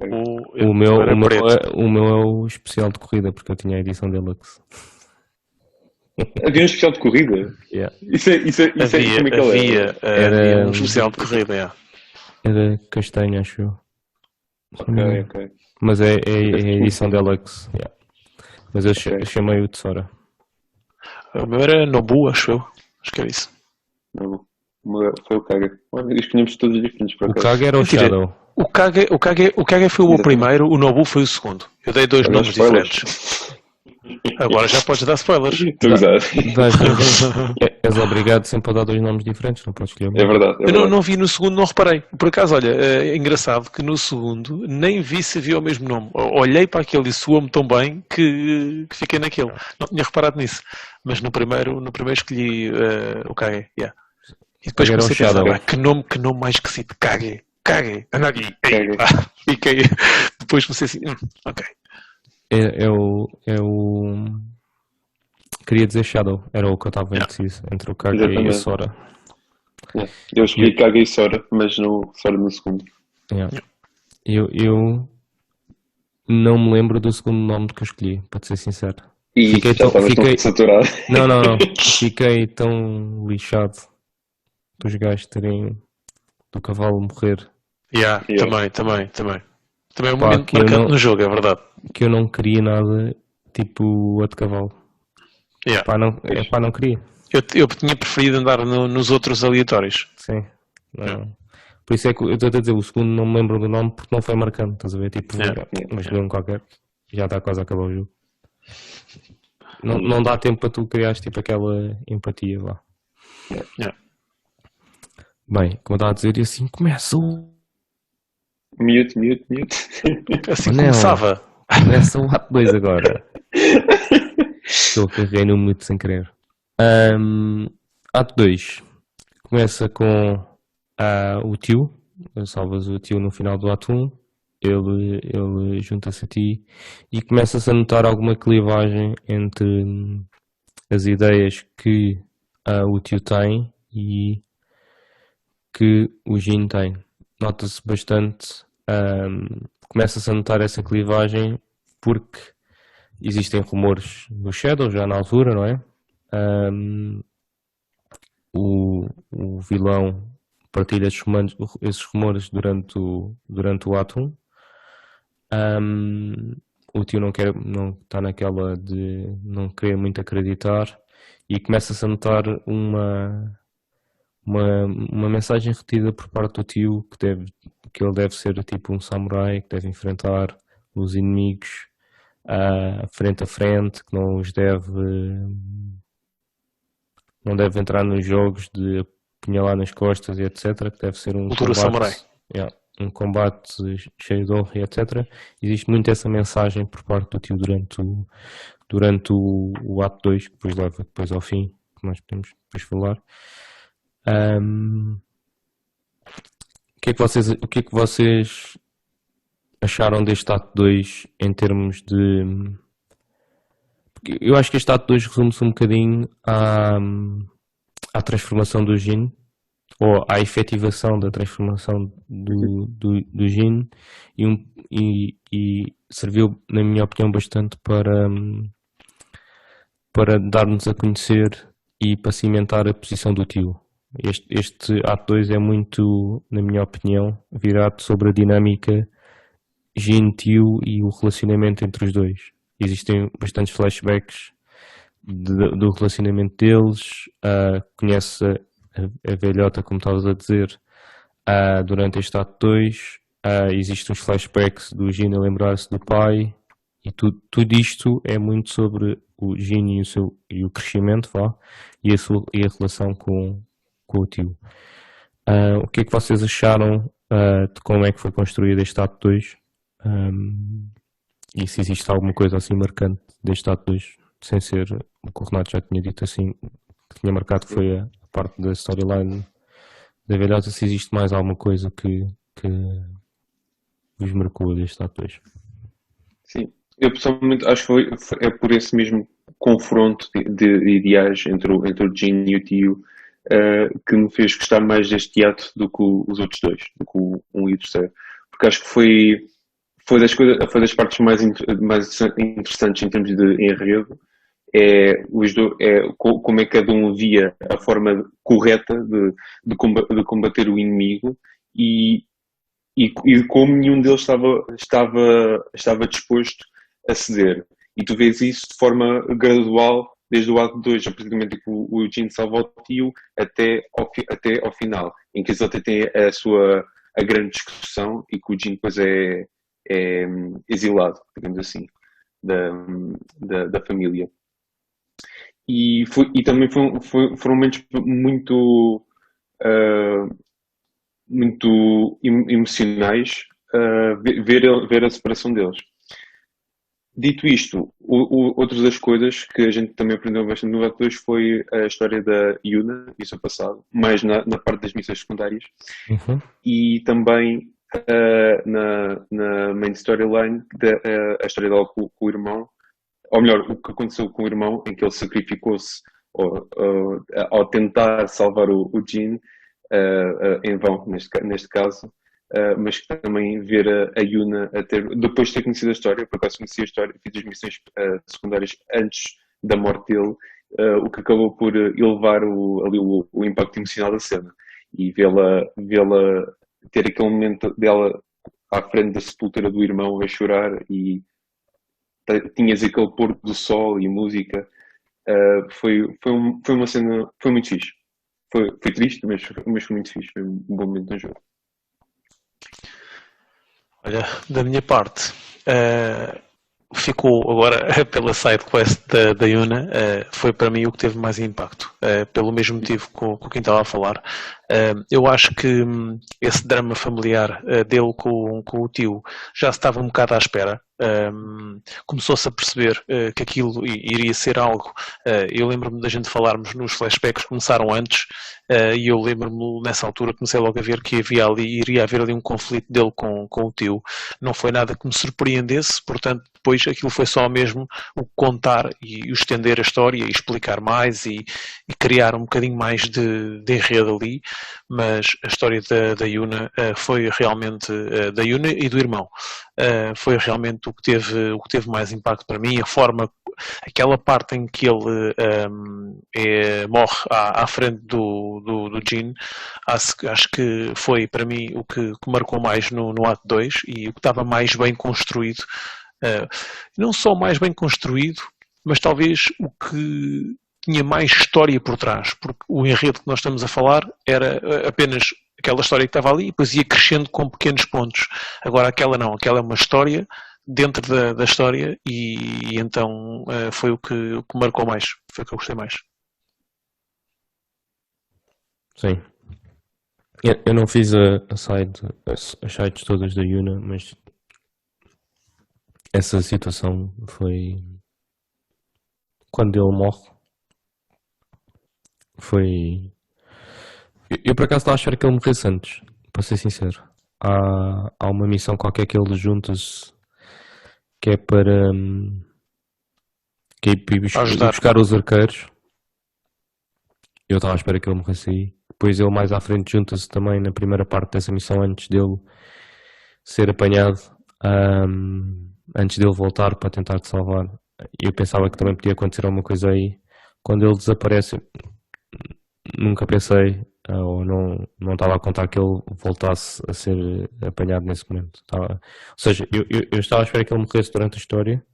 O meu é o especial de corrida, porque eu tinha a edição deluxe. Havia um especial de corrida? Yeah. Isso é como é que ele havia um especial de corrida, Era castanho, acho eu. Ok. Mas é a edição deluxe. Yeah. Mas eu chamei-o de Sora. O meu era Nobu, acho eu. Acho que era isso. Não, foi o Kage. Escolhemos todos diferentes para o Kage era o Shadow. O Kage foi o meu primeiro, o Nobu foi o segundo. Eu dei dois nomes diferentes. Agora já podes dar spoilers. És obrigado sempre a dar dois nomes diferentes, não podes escolher. É verdade. Eu não vi no segundo, não reparei. Por acaso, olha, é engraçado que no segundo nem vi se havia o mesmo nome. Olhei para aquele e soou-me tão bem que fiquei naquele. Não tinha reparado nisso. Mas no primeiro escolhi o Kage. Yeah. E depois comecei a pensar, que nome mais esquisito. Kage. Anagi. Fiquei. Depois comecei assim, ok. Queria dizer Shadow, era o que eu estava indeciso entre o Kage e a Sora. Eu escolhi Kage e Sora, mas Sora no segundo. Eu não me lembro do segundo nome que eu escolhi, para ser sincero. E fiquei tão saturado. Não. Fiquei tão lixado dos gajos terem do cavalo morrer. Também. Também é um momento marcante no jogo, é verdade. Que eu não queria nada tipo a de cavalo. Yeah. Pá, não queria. Eu tinha preferido andar nos outros aleatórios. Sim. Não. Por isso é que eu estou a dizer, o segundo não me lembro do nome porque não foi marcante, estás a ver? Tipo, mas um qualquer, já está quase a acabar o jogo. Não dá tempo para tu criares tipo aquela empatia lá. Yeah. Bem, como eu estava a dizer, e assim começa o. Mute. Assim Não. começava. Começa o ato 2 agora. Que eu carreguei no mute sem querer. Ato 2 começa com o tio. Salvas o tio no final do ato 1. Ele junta-se a ti e começa-se a notar alguma clivagem entre as ideias que o tio tem e que o Jin tem. Nota-se bastante, começa-se a notar essa clivagem porque existem rumores do Shadow já na altura, não é? O vilão partilha esses rumores durante o ato 1. O tio não está naquela de não querer muito acreditar e começa-se a notar uma mensagem retida por parte do tio que ele deve ser tipo um samurai que deve enfrentar os inimigos frente a frente, que não deve entrar nos jogos de apunhalar nas costas e etc, que deve ser um Cultura samurai. Um combate cheio de honra e etc. Existe muito essa mensagem por parte do tio durante o ato 2, que depois leva depois ao fim, que nós podemos depois falar. O que é que vocês acharam deste ato 2 em termos de... Porque eu acho que este ato 2 resume-se um bocadinho à transformação do Jin, ou à efetivação da transformação do Jin, e serviu, na minha opinião, bastante para dar-nos a conhecer e para cimentar a posição do tio. Este ato 2 é muito, na minha opinião, virado sobre a dinâmica Jin-tio e o relacionamento entre os dois. Existem bastantes flashbacks do relacionamento deles. Conhece a velhota, como estavas a dizer, durante este ato 2. Existem os flashbacks do Jin a lembrar-se do pai. E tudo isto é muito sobre o Jin e o crescimento, e a relação com o tio. O que é que vocês acharam de como é que foi construído este ato 2? E se existe alguma coisa assim marcante deste ato 2, sem ser o que o Renato já tinha dito assim, que tinha marcado, que foi a parte da storyline da velhota, se existe mais alguma coisa que vos marcou deste ato 2? Sim, eu pessoalmente acho que é por esse mesmo confronto de ideais entre o Jin e o tio que me fez gostar mais deste ato do que os outros dois, do que o 1 e o terceiro. Porque acho que foi das partes mais interessantes em termos de enredo. Como é que cada um via a forma correta de combater o inimigo e como nenhum deles estava disposto a ceder. E tu vês isso de forma gradual, desde o ato 2, a partir do momento em que o Jin salva o tio, até ao final, em que eles até têm a grande discussão e que o Jin depois é exilado, digamos assim, da família. E também foram momentos muito emocionais ver a separação deles. Dito isto, outras das coisas que a gente também aprendeu bastante no ato 2 foi a história da Yuna e o seu passado, mais na parte das missões secundárias, e também na main storyline a história dela com o irmão, ou melhor, o que aconteceu com o irmão, em que ele sacrificou-se ao tentar salvar o Jin, em vão, neste caso, mas que também ver a Yuna depois de ter conhecido a história, por acaso conheci a história, fiz as missões secundárias antes da morte dele, o que acabou por elevar ali o impacto emocional da cena, e vê-la ter aquele momento dela à frente da sepultura do irmão a chorar, e tinhas aquele pôr do sol e música, Foi uma cena, foi muito fixe. Foi triste, mas foi muito fixe. Foi um bom momento no jogo. Olha, da minha parte, ficou agora pela side quest da Yuna, foi para mim o que teve mais impacto, pelo mesmo motivo que quem estava a falar. Eu acho que esse drama familiar dele com o tio já se estava um bocado à espera. Começou-se a perceber que aquilo iria ser algo. Eu lembro-me da gente falarmos nos flashbacks que começaram antes, e eu lembro-me nessa altura, comecei logo a ver que iria haver ali um conflito dele com o tio. Não foi nada que me surpreendesse, portanto depois aquilo foi só mesmo o contar e o estender a história e explicar mais e criar um bocadinho mais de enredo ali. Mas a história da Yuna foi realmente, da Yuna e do irmão, foi realmente o que teve mais impacto para mim. A forma, aquela parte em que ele morre à frente do Jin, acho que foi para mim o que marcou mais no ato 2 e o que estava mais bem construído, não só mais bem construído, mas talvez o que tinha mais história por trás, porque o enredo que nós estamos a falar era apenas aquela história que estava ali e depois ia crescendo com pequenos pontos. Agora aquela não, aquela é uma história dentro da história e então foi o que marcou mais, foi o que eu gostei mais. Sim. Eu não fiz as sides todas da Yuna, mas essa situação foi quando ele morre. Foi. Eu por acaso estava a achar que ele morresse antes, para ser sincero. Há uma missão qualquer que ele junta-se que é para que é ir buscar os arqueiros. Eu estava à espera que ele morresse aí. Depois ele mais à frente junta-se também na primeira parte dessa missão antes dele ser apanhado, antes dele voltar para tentar te salvar. Eu pensava que também podia acontecer alguma coisa aí. Quando ele desaparece, nunca pensei, ou não estava a contar que ele voltasse a ser apanhado nesse momento. Ou seja, eu estava à espera que ele morresse durante a história,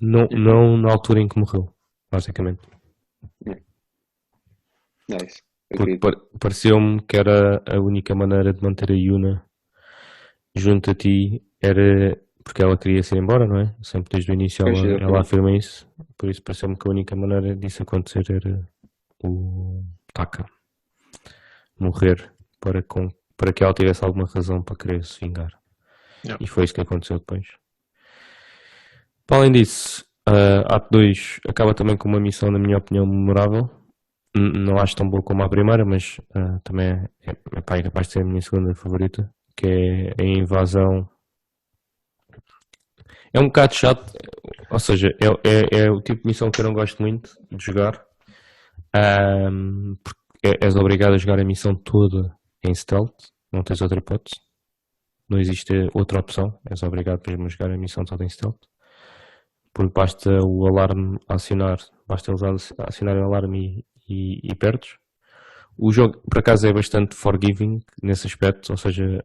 não na altura em que morreu, basicamente. Nice. Porque pareceu-me que era a única maneira de manter a Yuna junto a ti, era porque ela queria se ir embora, não é? Sempre desde o início ela afirma isso. Por isso pareceu-me que a única maneira disso acontecer era o Taka morrer para que ela tivesse alguma razão para querer se vingar. E foi isso que aconteceu depois. Para além disso, Ato 2 acaba também com uma missão, na minha opinião, memorável. Não acho tão boa como a primeira, mas também é capaz de ser a minha segunda favorita, que é a invasão. É um bocado chato, ou seja, é o tipo de missão que eu não gosto muito de jogar, porque és obrigado a jogar a missão toda em stealth, não tens outra hipótese, não existe outra opção, és obrigado mesmo a jogar a missão toda em stealth, porque basta o alarme acionar, basta eles acionarem o alarme e perdes. O jogo, por acaso, é bastante forgiving nesse aspecto, ou seja,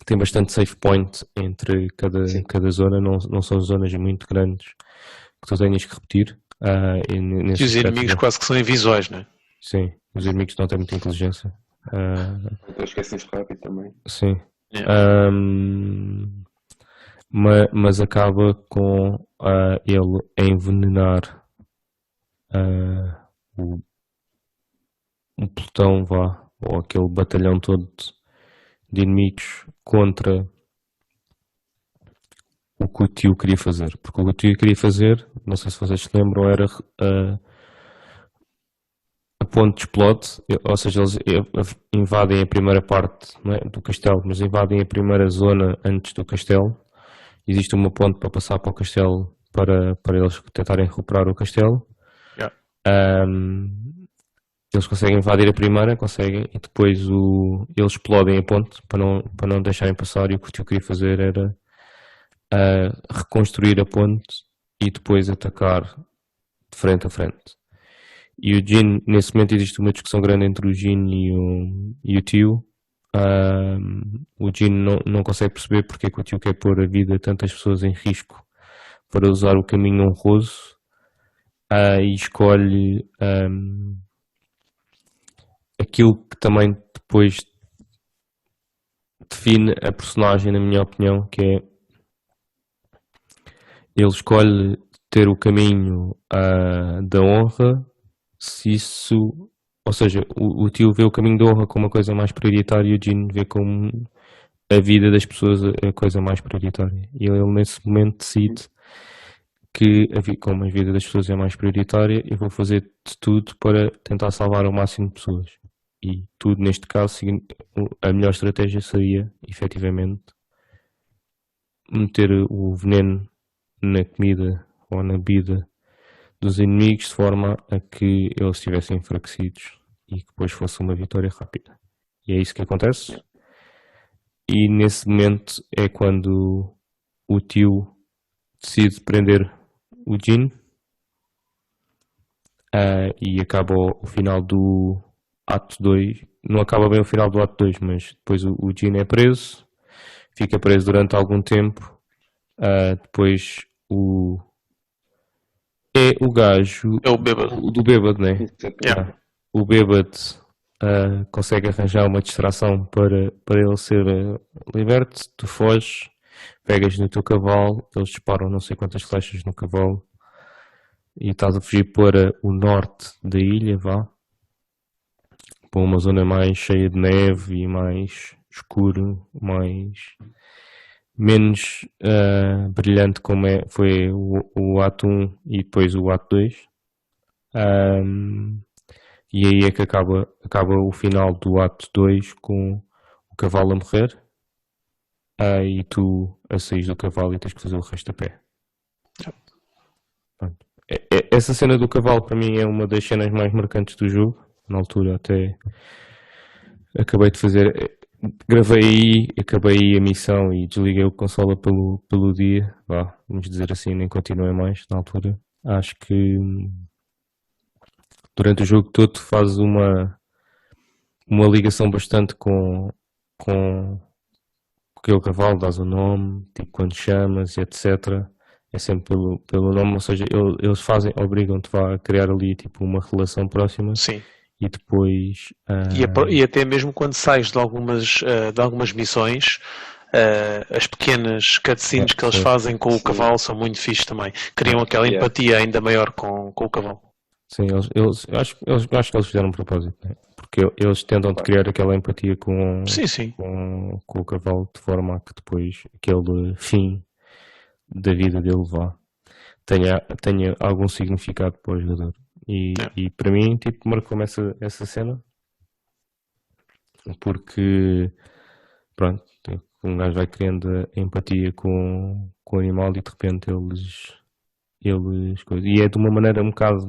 tem bastante save point entre cada zona, não são zonas muito grandes que tu tenhas que repetir. E os inimigos quase que são invisuais, não é? Sim, os inimigos não têm muita inteligência. Esquecem-se rápido também. Sim. Mas acaba com ele a envenenar um pelotão, ou aquele batalhão todo de inimigos contra o que o tio queria fazer. Porque o que o tio queria fazer, não sei se vocês se lembram, era a ponte explode, ou seja, eles invadem a primeira parte, não é, do castelo, mas invadem a primeira zona antes do castelo. Existe uma ponte para passar para o castelo para eles tentarem recuperar o castelo. Eles conseguem invadir a primeira, conseguem, e depois eles explodem a ponte para não deixarem passar, e o que o tio queria fazer era reconstruir a ponte e depois atacar de frente a frente. E o Jin, nesse momento existe uma discussão grande entre o Jin e o tio. O Jin não consegue perceber porque é que o tio quer pôr a vida de tantas pessoas em risco para usar o caminho honroso. e escolhe aquilo que também depois define a personagem, na minha opinião, que é ele escolhe ter o caminho da honra, se isso, ou seja, o tio vê o caminho da honra como a coisa mais prioritária e o Jin vê como a vida das pessoas a coisa mais prioritária. E ele nesse momento decide que como a vida das pessoas é mais prioritária, eu vou fazer de tudo para tentar salvar o máximo de pessoas. E tudo, neste caso, a melhor estratégia seria, efetivamente, meter o veneno na comida ou na bebida dos inimigos de forma a que eles estivessem enfraquecidos e que depois fosse uma vitória rápida. E é isso que acontece. E nesse momento é quando o tio decide prender o Jin e acaba o final do ato 2. Não acaba bem o final do ato 2, mas depois o Jin é preso, fica preso durante algum tempo. Depois é o gajo É o bêbado. do bêbado, né? Yeah. O bêbado consegue arranjar uma distração para ele ser liberto. Tu foges, pegas no teu cavalo, eles disparam não sei quantas flechas no cavalo e estás a fugir para o norte da ilha, vá, para uma zona mais cheia de neve e mais escuro, menos brilhante como foi o ato 1 e depois o ato 2. E aí é que acaba o final do ato 2 com o cavalo a morrer e tu a sair do cavalo e tens que fazer o resto a pé. Pronto. Essa cena do cavalo para mim é uma das cenas mais marcantes do jogo. Na altura até acabei de fazer, gravei acabei a missão e desliguei o console pelo dia, vá, vamos dizer assim, nem continuei mais na altura. Acho que durante o jogo todo fazes uma ligação bastante com aquele cavalo, dás o nome, tipo quando chamas e etc. É sempre pelo nome, ou seja, eles obrigam-te a criar ali tipo uma relação próxima. Sim. E depois e até mesmo quando sais de algumas missões, as pequenas cutscenes que eles fazem com o cavalo são muito fixe também, criam aquela empatia ainda maior com o cavalo. Sim, acho que eles fizeram um propósito, né? Porque eles tentam criar aquela empatia com o cavalo de forma a que depois aquele fim da vida dele tenha algum significado para o jogador. E para mim, tipo, marcou-me essa cena, porque, pronto, um gajo vai criando a empatia com o animal e de repente eles coisas. E é de uma maneira um bocado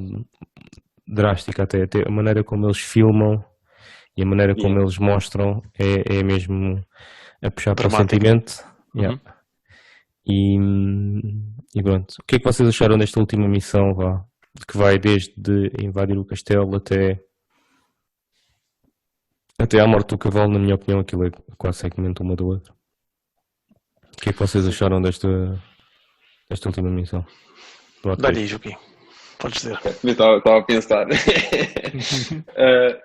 drástica até a maneira como eles filmam e a maneira como eles mostram é mesmo a puxar para o sentimento. E pronto, o que é que vocês acharam desta última missão, que vai desde invadir o castelo até à morte do cavalo? Na minha opinião, aquilo é quase segmento uma da outra. O que é que vocês acharam desta última missão? Dá-lhe aí, Joaquim. Podes dizer. Eu estava a pensar. É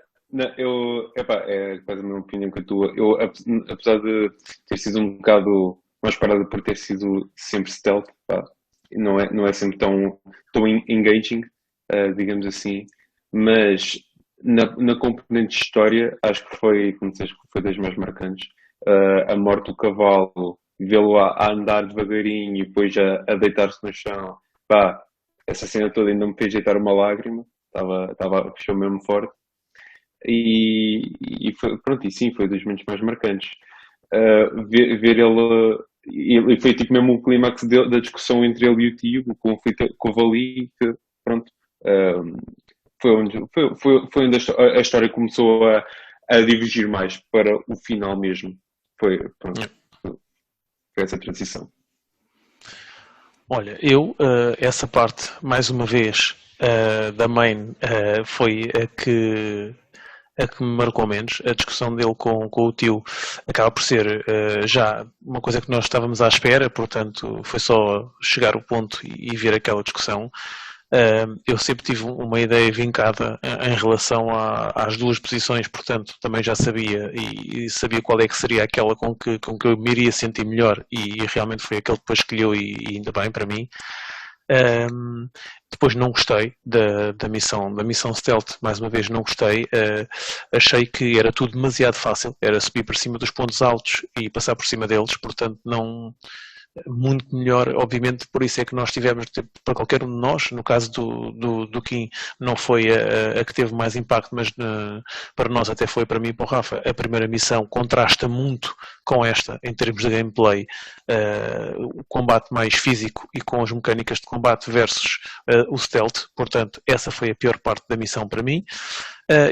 quase a minha opinião que a tua. Eu, apesar de ter sido um bocado mais parada por ter sido sempre stealth, não é sempre tão engaging, digamos assim, mas na componente de história acho que foi, como disseste, foi das mais marcantes. A morte do cavalo, vê-lo a andar devagarinho e depois a deitar-se no chão, essa cena toda ainda me fez deitar uma lágrima, fechou mesmo forte. E foi, pronto, e sim, foi dos momentos mais marcantes. Ver ele, e foi tipo mesmo o clímax da discussão entre ele e o tio, o conflito que houve ali, que pronto, foi onde a história começou a divergir mais para o final mesmo. Foi essa transição. Olha, essa parte, mais uma vez, da main, foi a que me marcou menos. A discussão dele com o tio acaba por ser já uma coisa que nós estávamos à espera, portanto foi só chegar ao ponto e ver aquela discussão. Eu sempre tive uma ideia vincada em relação às duas posições, portanto também já sabia e sabia qual é que seria aquela com que eu me iria sentir melhor e realmente foi aquele que depois escolheu e ainda bem para mim. Depois não gostei da missão stealth, mais uma vez não gostei, achei que era tudo demasiado fácil, era subir por cima dos pontos altos e passar por cima deles, portanto não, muito melhor, obviamente, por isso é que nós tivemos, para qualquer um de nós, no caso do Kim, não foi a que teve mais impacto, mas para nós até foi, para mim e para o Rafa, a primeira missão contrasta muito com esta, em termos de gameplay, o combate mais físico e com as mecânicas de combate versus o stealth, portanto, essa foi a pior parte da missão para mim.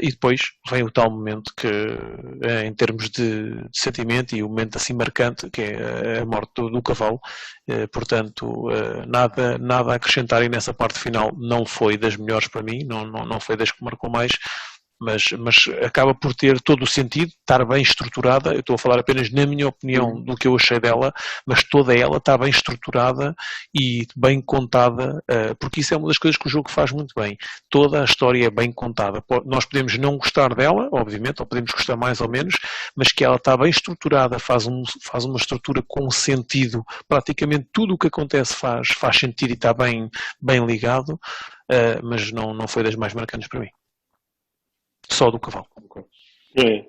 E depois vem o tal momento que, em termos de sentimento e o momento assim marcante, que é a morte do cavalo, portanto, nada a acrescentar, e nessa parte final não foi das melhores para mim, não foi das que marcou mais, mas acaba por ter todo o sentido, estar bem estruturada. Eu estou a falar apenas na minha opinião do que eu achei dela, mas toda ela está bem estruturada e bem contada, porque isso é uma das coisas que o jogo faz muito bem. Toda a história é bem contada. Nós podemos não gostar dela, obviamente, ou podemos gostar mais ou menos, mas que ela está bem estruturada, faz uma estrutura com sentido. Praticamente tudo o que acontece faz sentido e está bem ligado, mas não foi das mais marcantes para mim. Só do cavalo. É.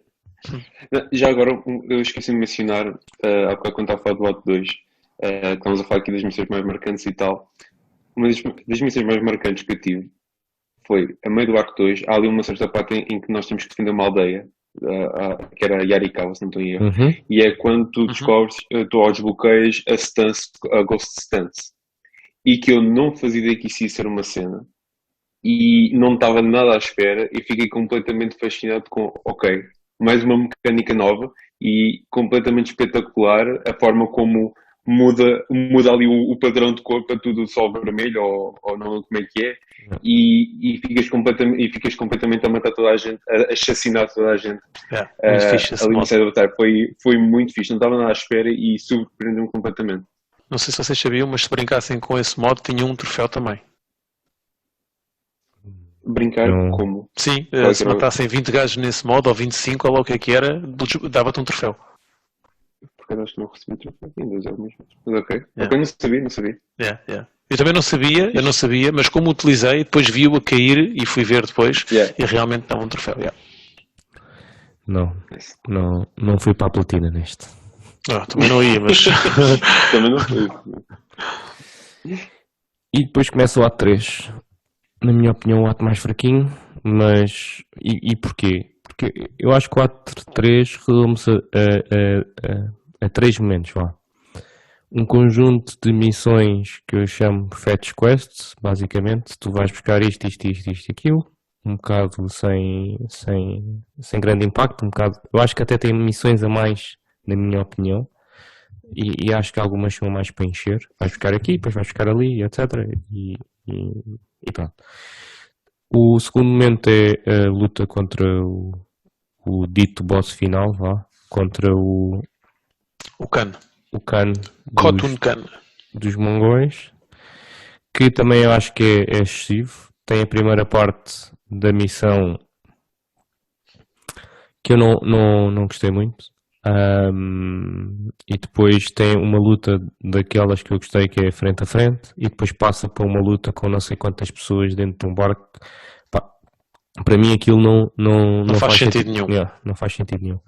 Já agora, eu esqueci de mencionar, há bocado quando estava a falar do Lot 2, estamos a falar aqui das missões mais marcantes e tal. Uma das missões mais marcantes que eu tive foi, a meio do Arco 2, há ali uma certa parte em que nós temos que defender uma aldeia, que era Yarikawa, se não estou em erro, e é quando tu descobres, tu desbloqueias a Ghost Stance, e que eu não fazia ideia que isso ia ser uma cena. E não estava nada à espera e fiquei completamente fascinado com, ok, mais uma mecânica nova e completamente espetacular a forma como muda ali o padrão de cor para tudo só vermelho ou não, como é que é, e ficas completamente a matar toda a gente, a assassinar toda a gente. Muito fixe esse ali no modo. Side of Time foi muito fixe, não estava nada à espera e surpreendeu-me completamente. Não sei se vocês sabiam, mas se brincassem com esse modo, tinham um troféu também. Brincar Não. como? Sim, Qual se era o- matassem 20 gajos nesse modo, ou 25, ou lá o que era, dava-te um troféu. Porque eu acho que não recebi troféu ainda, já mesmo. Mas ok. Yeah. Ok, não sabia. Yeah. Eu também não sabia, mas como utilizei, depois vi-o a cair e fui ver depois, Yeah. e realmente dava um troféu. Yeah. Não fui para a platina neste. Também não ia, mas Também não foi. E depois começa o ato 3. Na minha opinião, o ato mais fraquinho, mas. E porquê? Porque eu acho que o ato 3 resume-se a 3 momentos, vá. Um conjunto de missões que eu chamo Fetch Quests, basicamente. Tu vais buscar isto e aquilo. Um bocado sem grande impacto. Eu acho que até tem missões a mais, na minha opinião. E acho que algumas são mais para encher. Vais buscar aqui, depois vais buscar ali, etc. E pronto. O segundo momento é a luta contra o dito boss final, vá, contra o Khan. Khan Khotun Khan. dos mongóis, que também eu acho que é excessivo. Tem a primeira parte da missão que eu não gostei muito. E depois tem uma luta daquelas que eu gostei, que é frente a frente, e depois passa para uma luta com não sei quantas pessoas dentro de um barco. Pá, para mim aquilo não faz sentido nenhum. Yeah, não faz sentido nenhum.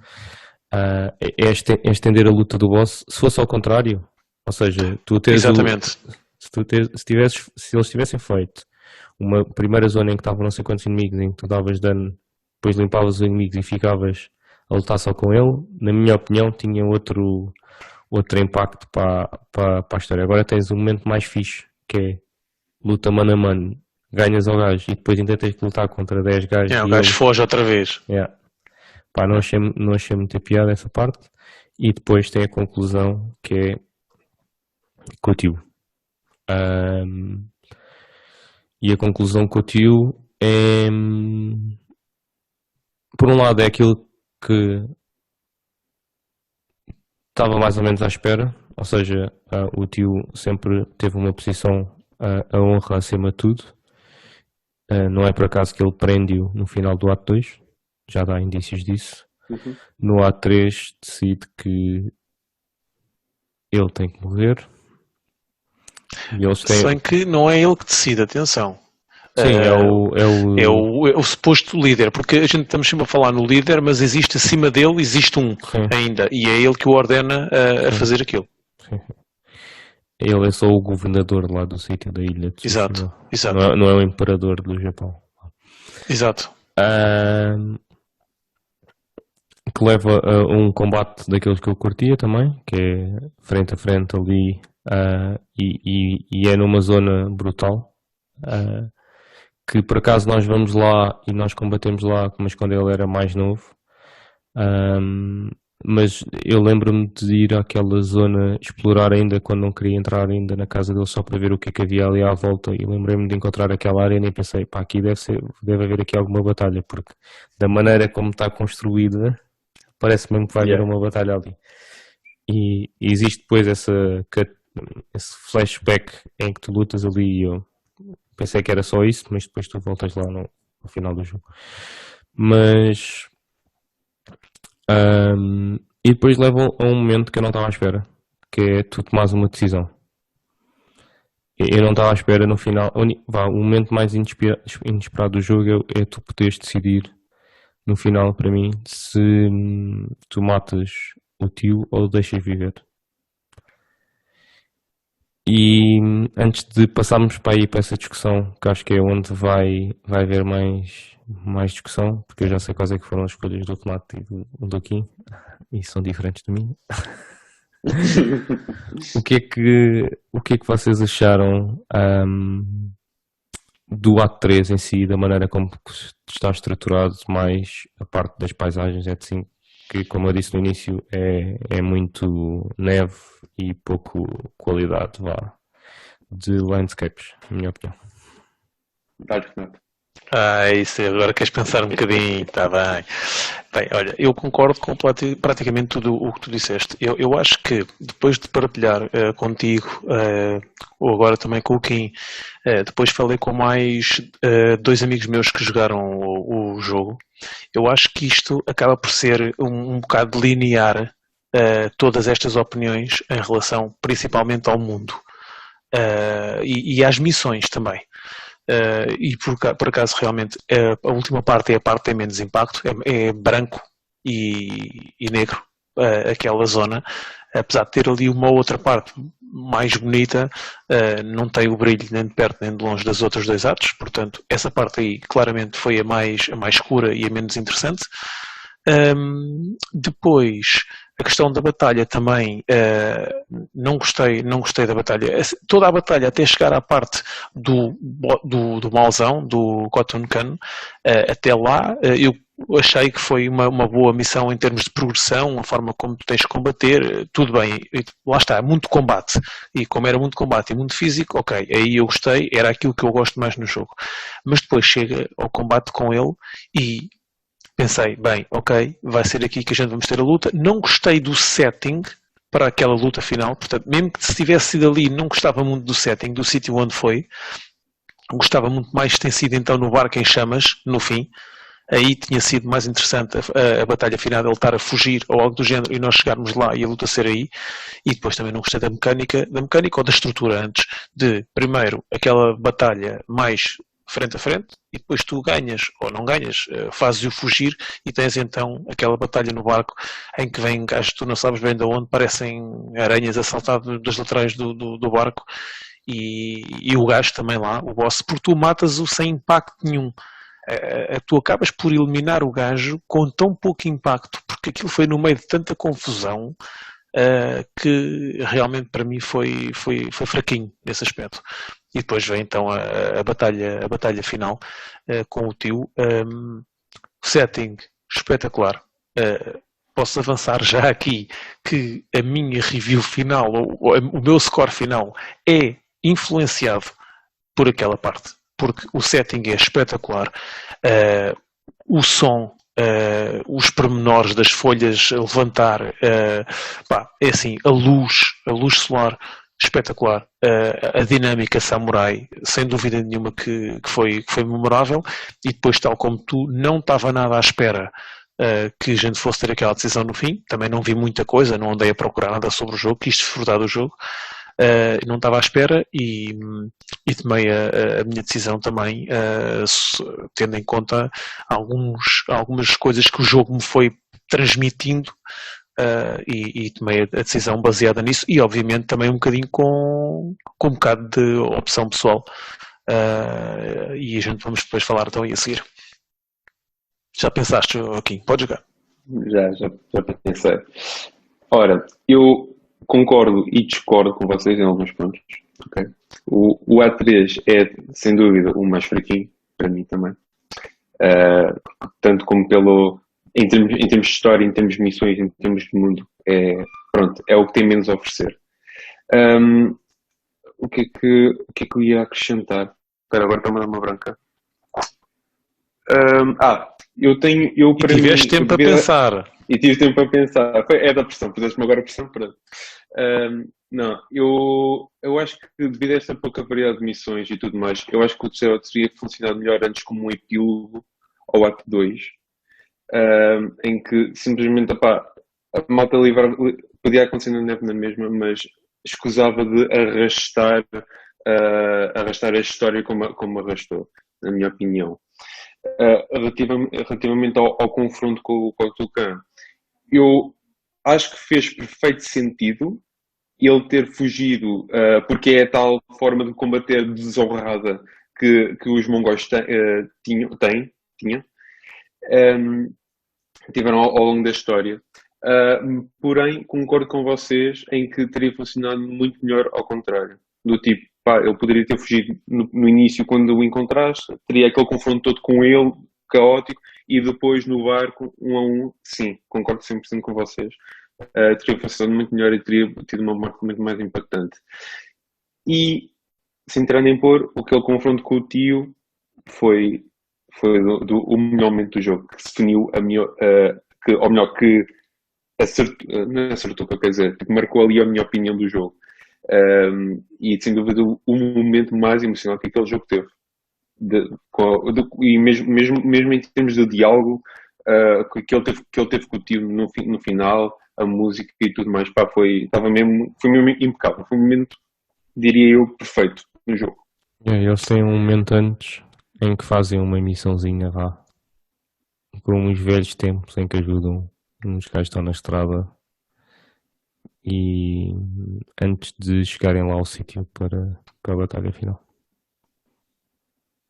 É estender a luta do boss. Se fosse ao contrário, ou seja, tu teres Exatamente. se eles tivessem feito uma primeira zona em que estavam não sei quantos inimigos, em que tu davas dano, depois limpavas os inimigos e ficavas a lutar só com ele, na minha opinião tinha outro impacto para a história. Agora tens um momento mais fixe, que é luta mano a mano, ganhas ao gajo e depois ainda tens que lutar contra 10 gajos. O gajo foge outra vez. Yeah. Pá, não achei muita piada essa parte. E depois tem a conclusão, que é com o tio. E a conclusão com o tio é, por um lado, é aquilo que estava mais ou menos à espera, ou seja, o tio sempre teve uma posição, a honra acima de tudo, Não é por acaso que ele prende-o no final do ato 2, já dá indícios disso. Uhum. No ato 3 decide que ele tem que morrer. E eles têm... Se bem que não é ele que decide, atenção. Sim, é o suposto líder, porque a gente estamos sempre a falar no líder, mas existe acima dele, existe um Sim. ainda, e é ele que o ordena a fazer aquilo. Sim. Ele é só o governador lá do sítio da ilha de Exato, Tsushima. exato. Não é o imperador do Japão. Exato. Que leva a um combate daqueles que eu curtia também, que é frente a frente ali, e é numa zona brutal, que por acaso nós vamos lá e nós combatemos lá, mas quando ele era mais novo. Mas eu lembro-me de ir àquela zona, explorar ainda quando não queria entrar ainda na casa dele só para ver o que é que havia ali à volta, e lembrei-me de encontrar aquela área e nem pensei, pá, aqui deve haver aqui alguma batalha, porque da maneira como está construída parece mesmo que vai haver uma batalha ali. E existe depois esse flashback em que tu lutas ali, e eu pensei que era só isso, mas depois tu voltas lá no final do jogo. Mas e depois levam a um momento que eu não estava à espera, que é tu tomares uma decisão. Eu não estava à espera no final. O momento mais inesperado do jogo é tu poderes decidir no final, para mim, se tu matas o tio ou o deixas viver. E antes de passarmos para aí para essa discussão, que acho que é onde vai haver mais discussão, porque eu já sei quais é que foram as escolhas do Renato e do Kim, e são diferentes de mim. O que é que vocês acharam do ato 3 em si, da maneira como está estruturado, mais a parte das paisagens, é assim, que como eu disse no início, é muito neve e pouco qualidade de landscapes, na minha opinião. Isso, agora queres pensar um bocadinho, está bem. Bem, olha, eu concordo com praticamente tudo o que tu disseste. Eu acho que depois de partilhar contigo, ou agora também com o Kim, depois falei com mais 2 amigos meus que jogaram o jogo, eu acho que isto acaba por ser um bocado linear todas estas opiniões em relação principalmente ao mundo e às missões também. E por acaso realmente a última parte é a parte que tem menos impacto, é branco e negro, aquela zona, apesar de ter ali uma outra parte mais bonita, não tem o brilho nem de perto nem de longe das outras 2 atos, portanto essa parte aí claramente foi a mais escura e a menos interessante. Depois a questão da batalha também, não gostei da batalha. Toda a batalha até chegar à parte do mauzão, do Khotun Khan, até lá eu achei que foi uma boa missão em termos de progressão, a forma como tu tens de combater, tudo bem, lá está, muito combate, e como era muito combate e muito físico, ok, aí eu gostei, era aquilo que eu gosto mais no jogo, mas depois chega ao combate com ele e pensei, bem, ok, vai ser aqui que a gente vamos ter a luta. Não gostei do setting para aquela luta final, portanto, mesmo que se tivesse sido ali, não gostava muito do setting, do sítio onde foi. Gostava muito mais de ter sido então no barco em chamas, no fim. Aí tinha sido mais interessante a batalha final, ele estar a fugir ou algo do género e nós chegarmos lá e a luta ser aí. E depois também não gostei da mecânica ou da estrutura antes, de primeiro aquela batalha mais frente a frente e depois tu ganhas ou não ganhas, fazes-o fugir e tens então aquela batalha no barco em que vem gajos, tu não sabes bem de onde, parecem aranhas a saltar das laterais do barco e o gajo também lá, o boss, porque tu matas-o sem impacto nenhum. Tu acabas por eliminar o gajo com tão pouco impacto, porque aquilo foi no meio de tanta confusão que realmente para mim foi fraquinho nesse aspecto. E depois vem então a batalha final com o tio. Setting espetacular. Posso avançar já aqui que a minha review final, ou o meu score final, é influenciado por aquela parte. Porque o setting é espetacular. O som, os pormenores das folhas a levantar, é assim, a luz solar espetacular. A dinâmica samurai, sem dúvida nenhuma que foi memorável, e depois, tal como tu, não estava nada à espera que a gente fosse ter aquela decisão no fim. Também não vi muita coisa, não andei a procurar nada sobre o jogo, quis desfrutar do jogo. Não estava à espera e tomei a minha decisão também, tendo em conta algumas coisas que o jogo me foi transmitindo, e tomei a decisão baseada nisso, e obviamente também um bocadinho com um bocado de opção pessoal, e a gente vamos depois falar então e a seguir. Já pensaste, Joaquim? Pode jogar. Já pensei. Ora, eu concordo e discordo com vocês em alguns pontos. Okay? O A3 é, sem dúvida, o mais fraquinho, para mim também. Tanto como em termos de história, em termos de missões, em termos de mundo, é o que tem menos a oferecer. O que é que eu ia acrescentar? Espera, agora está-me a dar uma branca. Tiveste tempo a pensar. E tive tempo a pensar. É da pressão, puseste-me agora a pressão. Pronto. Não, eu acho que devido a esta pouca variedade de missões e tudo mais, eu acho que o terceiro ato teria funcionado melhor antes como um epílogo ao ato 2, em que simplesmente a malta livre podia acontecer na neve na mesma, mas escusava de arrastar a história como arrastou, na minha opinião. Relativamente ao confronto com o Tucan, eu acho que fez perfeito sentido ele ter fugido, porque é a tal forma de combater desonrada que os mongóis tiveram ao longo da história. Porém, concordo com vocês em que teria funcionado muito melhor ao contrário. Do tipo, ele poderia ter fugido no início quando o encontraste, teria aquele confronto todo com ele, caótico, e depois no barco, 1 a 1, sim, concordo 100% com vocês. Teria funcionado muito melhor e teria tido uma morte muito mais impactante. E, sem entrar nem pôr, aquele confronto com o tio foi o melhor momento do jogo, que definiu que acertou, não acertou, quer dizer, que marcou ali a minha opinião do jogo. E sem dúvida o momento mais emocional que aquele jogo teve. E mesmo em termos de diálogo, que ele teve com o tio no final, a música e tudo mais, foi mesmo impecável. Foi um momento, diria eu, perfeito no jogo. Eles têm um momento antes em que fazem uma missãozinha lá, com uns velhos tempos em que ajudam uns gajos que estão na estrada, e antes de chegarem lá ao sítio para a batalha final.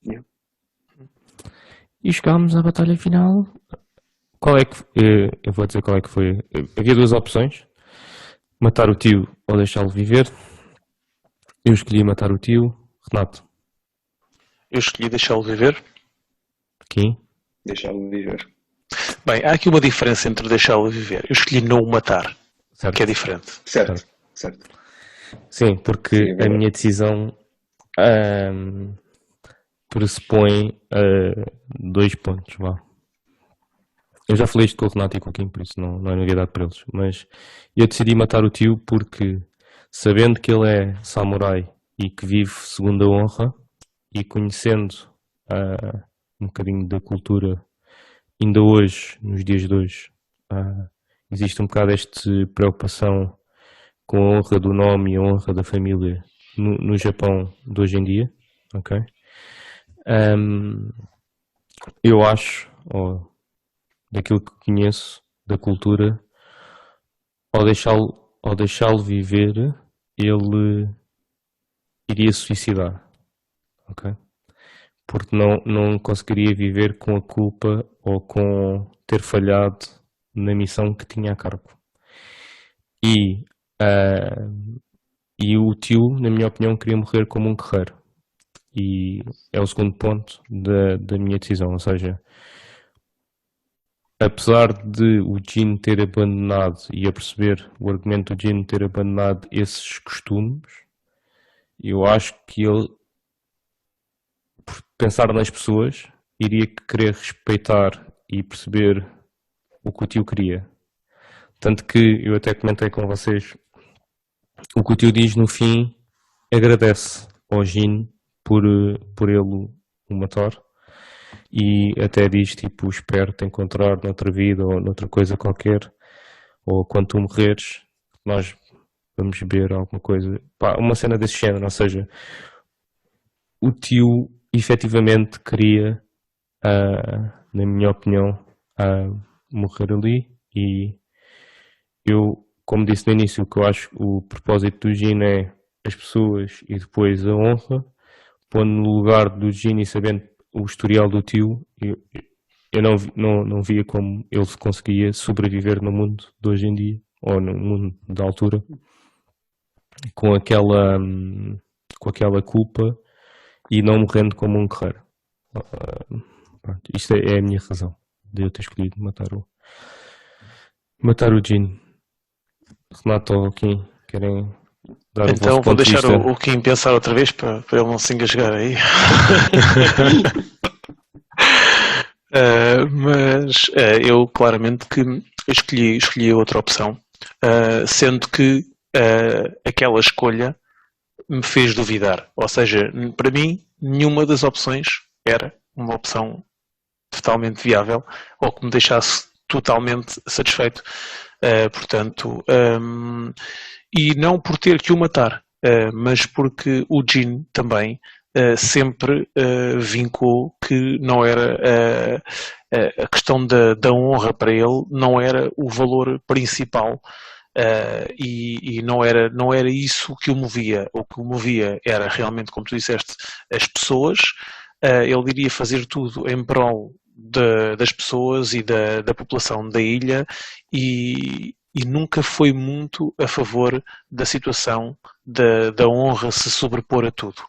Yeah. E chegámos à batalha final. Qual é que eu vou dizer qual é que foi. Havia duas opções: matar o tio ou deixá-lo viver. Eu escolhi matar o tio. Renato? Eu escolhi deixá-lo viver. Quem? Deixá-lo viver. Bem, há aqui uma diferença entre deixá-lo viver. Eu escolhi não o matar, Certo. que é diferente. Certo. Sim, porque Sim, a minha decisão pressupõe 2 pontos. Vá. Eu já falei isto com o Renato e com o Kim, por isso não é novidade para eles. Mas eu decidi matar o tio porque, sabendo que ele é samurai e que vive segundo a honra, e conhecendo um bocadinho da cultura, ainda hoje, nos dias de hoje, existe um bocado esta preocupação com a honra do nome e a honra da família no Japão de hoje em dia, ok? Eu acho, daquilo que conheço da cultura, ao deixá-lo viver, ele iria suicidar, ok? Porque não conseguiria viver com a culpa ou com ter falhado na missão que tinha a cargo. E o tio, na minha opinião, queria morrer como um guerreiro. E é o segundo ponto da minha decisão. Ou seja, apesar de o Jin ter abandonado, e a perceber o argumento do Jin ter abandonado esses costumes, eu acho que ele, por pensar nas pessoas, iria querer respeitar e perceber o que o tio queria. Tanto que eu até comentei com vocês o que o tio diz no fim, agradece ao Jin por ele o matar e até diz tipo, espero te encontrar noutra vida ou noutra coisa qualquer, ou quando tu morreres, nós vamos beber alguma coisa. Pá, uma cena desse género, ou seja, o tio efetivamente queria, na minha opinião, morrer ali e eu, como disse no início, que eu acho que o propósito do Jin é as pessoas e depois a honra, pondo no lugar do Jin e sabendo o historial do tio, eu não via como ele conseguia sobreviver no mundo de hoje em dia, ou no mundo da altura, com aquela culpa e não morrendo como um guerreiro. Pronto, isto é a minha razão de eu ter escolhido matar o Jin. Renato ou Kim, querem dar o Então vosso vou ponto de deixar vista? o Kim pensar outra vez para ele não se engasgar aí. Mas eu claramente que escolhi outra opção, sendo que aquela escolha me fez duvidar. Ou seja, para mim, nenhuma das opções era uma opção totalmente viável ou que me deixasse totalmente satisfeito. Portanto, e não por ter que o matar, mas porque o Jin também sempre vincou que não era a questão da honra para ele, não era o valor principal. E não era isso que o movia. O que o movia era realmente, como tu disseste, as pessoas. Ele iria fazer tudo em prol das pessoas e da população da ilha e nunca foi muito a favor da situação da honra se sobrepor a tudo.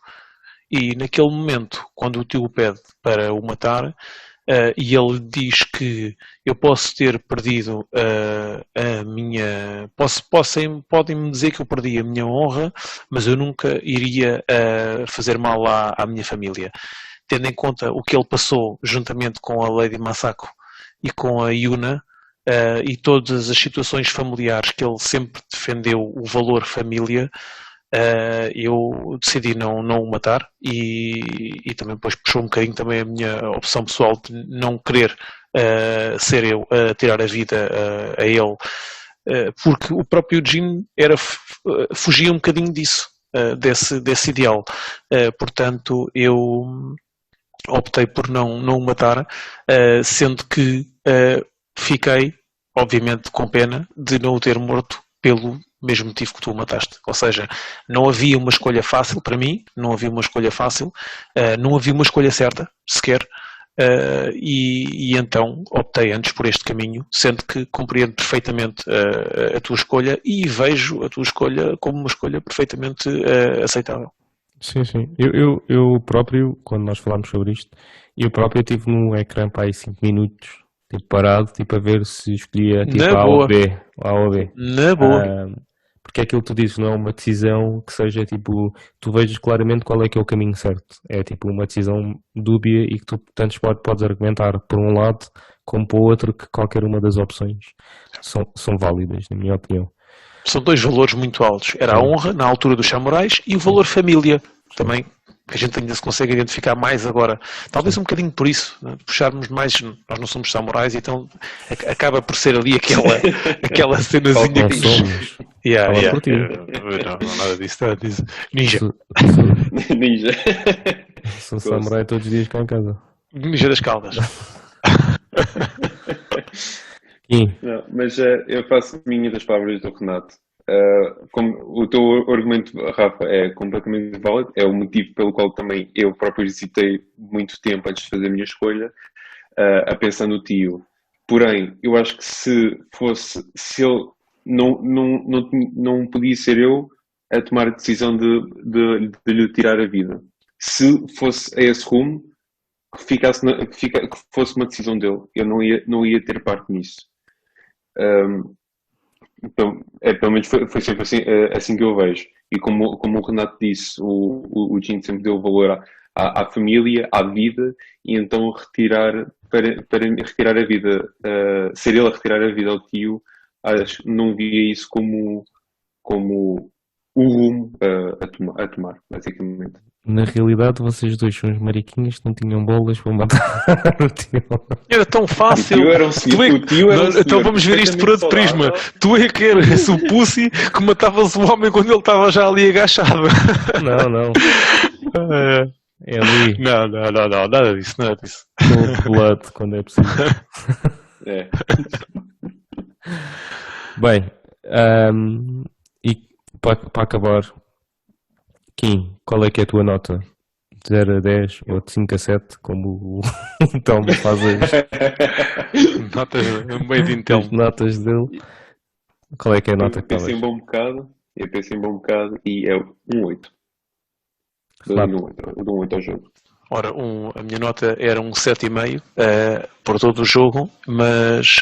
E naquele momento, quando o tio o pede para o matar, e ele diz que eu posso ter perdido a minha. Podem-me dizer que eu perdi a minha honra, mas eu nunca iria fazer mal à minha família. Tendo em conta o que ele passou juntamente com a Lady Masako e com a Yuna, e todas as situações familiares que ele sempre defendeu o valor família, eu decidi não o matar e também depois puxou um bocadinho também a minha opção pessoal de não querer ser eu a tirar a vida a ele, porque o próprio Jin fugia um bocadinho disso, desse ideal. Portanto, eu optei por não o matar, sendo que fiquei, obviamente, com pena de não o ter morto pelo mesmo motivo que tu o mataste. Ou seja, não havia uma escolha fácil para mim, não havia uma escolha fácil, não havia uma escolha certa, sequer, e então optei antes por este caminho, sendo que compreendo perfeitamente a tua escolha e vejo a tua escolha como uma escolha perfeitamente aceitável. Sim, sim. Eu próprio, quando nós falámos sobre isto, eu próprio estive no ecrã para aí 5 minutos, tipo parado, tipo a ver se escolhia tipo Na A boa. ou B. A ou B. Na boa. Porque é aquilo que tu dizes, não é uma decisão que seja tipo, tu vejas claramente qual é que é o caminho certo. É tipo uma decisão dúbia e que tu tanto podes argumentar por um lado como por outro, que qualquer uma das opções são válidas, na minha opinião. São dois valores muito altos. Era a Sim. honra, na altura dos samurais, e o valor família, também, que a gente ainda se consegue identificar mais agora. Talvez um bocadinho por isso, né? Puxarmos mais, nós não somos samurais, então acaba por ser ali aquela cenazinha Não que somos. Yeah, Fala yeah. por ti. Não, nada disso, nada disso. Ninja. Ninja. Sou samurai todos os dias cá em casa. Ninja das Caldas. Não, mas eu faço minha das palavras do Renato. Como o teu argumento, Rafa, é completamente válido, é o motivo pelo qual também eu próprio hesitei muito tempo antes de fazer a minha escolha, a pensar no tio. Porém, eu acho que se ele não podia ser eu a tomar a decisão de lhe tirar a vida. Se fosse a esse rumo, que fosse uma decisão dele, eu não ia ter parte nisso. Pelo menos foi sempre assim que eu vejo. E como o Renato disse, o Jin sempre deu valor à família, à vida, e então para retirar a vida, ser ele a retirar a vida ao tio, não via isso como o rumo a tomar, basicamente. Na realidade, vocês dois são os mariquinhas que não tinham bolas para matar o tio. Era tão fácil. O tio era um senhor, Tu é- Então vamos ver isto por outro prisma. Tu é que eras o pussy que matavas o homem quando ele estava já ali agachado. Não, não. É ali, Não, nada disso, nada disso. cold blood, quando é possível. É. Bem, e para acabar, Kim, qual é que é a tua nota? De 0 a 10 ou de 5 a 7, como o Tom faz Notas meio de Intel. as notas dele? Qual é que é a nota que Pensei estavas? um bom bocado, eu pensei um bom bocado e é um 8. Claro. Dou um 8 ao jogo. Ora, a minha nota era um 7,5 por todo o jogo, mas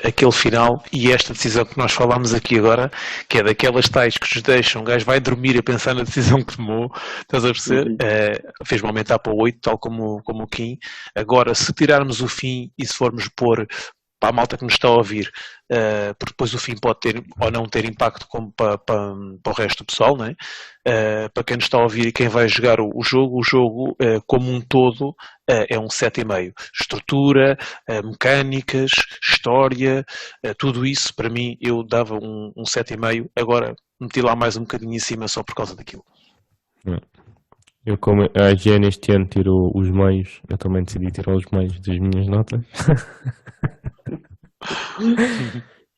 aquele final e esta decisão que nós falámos aqui agora, que é daquelas tais que nos deixam, um gajo vai dormir a pensar na decisão que tomou, estás a perceber? Fez-me aumentar para o 8, tal como o Kim. Agora, se tirarmos o fim e se formos pôr para a malta que nos está a ouvir, porque depois o fim pode ter ou não ter impacto como para o resto do pessoal, não é? Para quem nos está a ouvir e quem vai jogar o jogo como um todo é um 7,5. Estrutura, mecânicas, história, tudo isso para mim eu dava um 7,5. Agora meti lá mais um bocadinho em cima só por causa daquilo. Eu, como a IGN este ano tirou os meios, eu também decidi tirar os meios das minhas notas.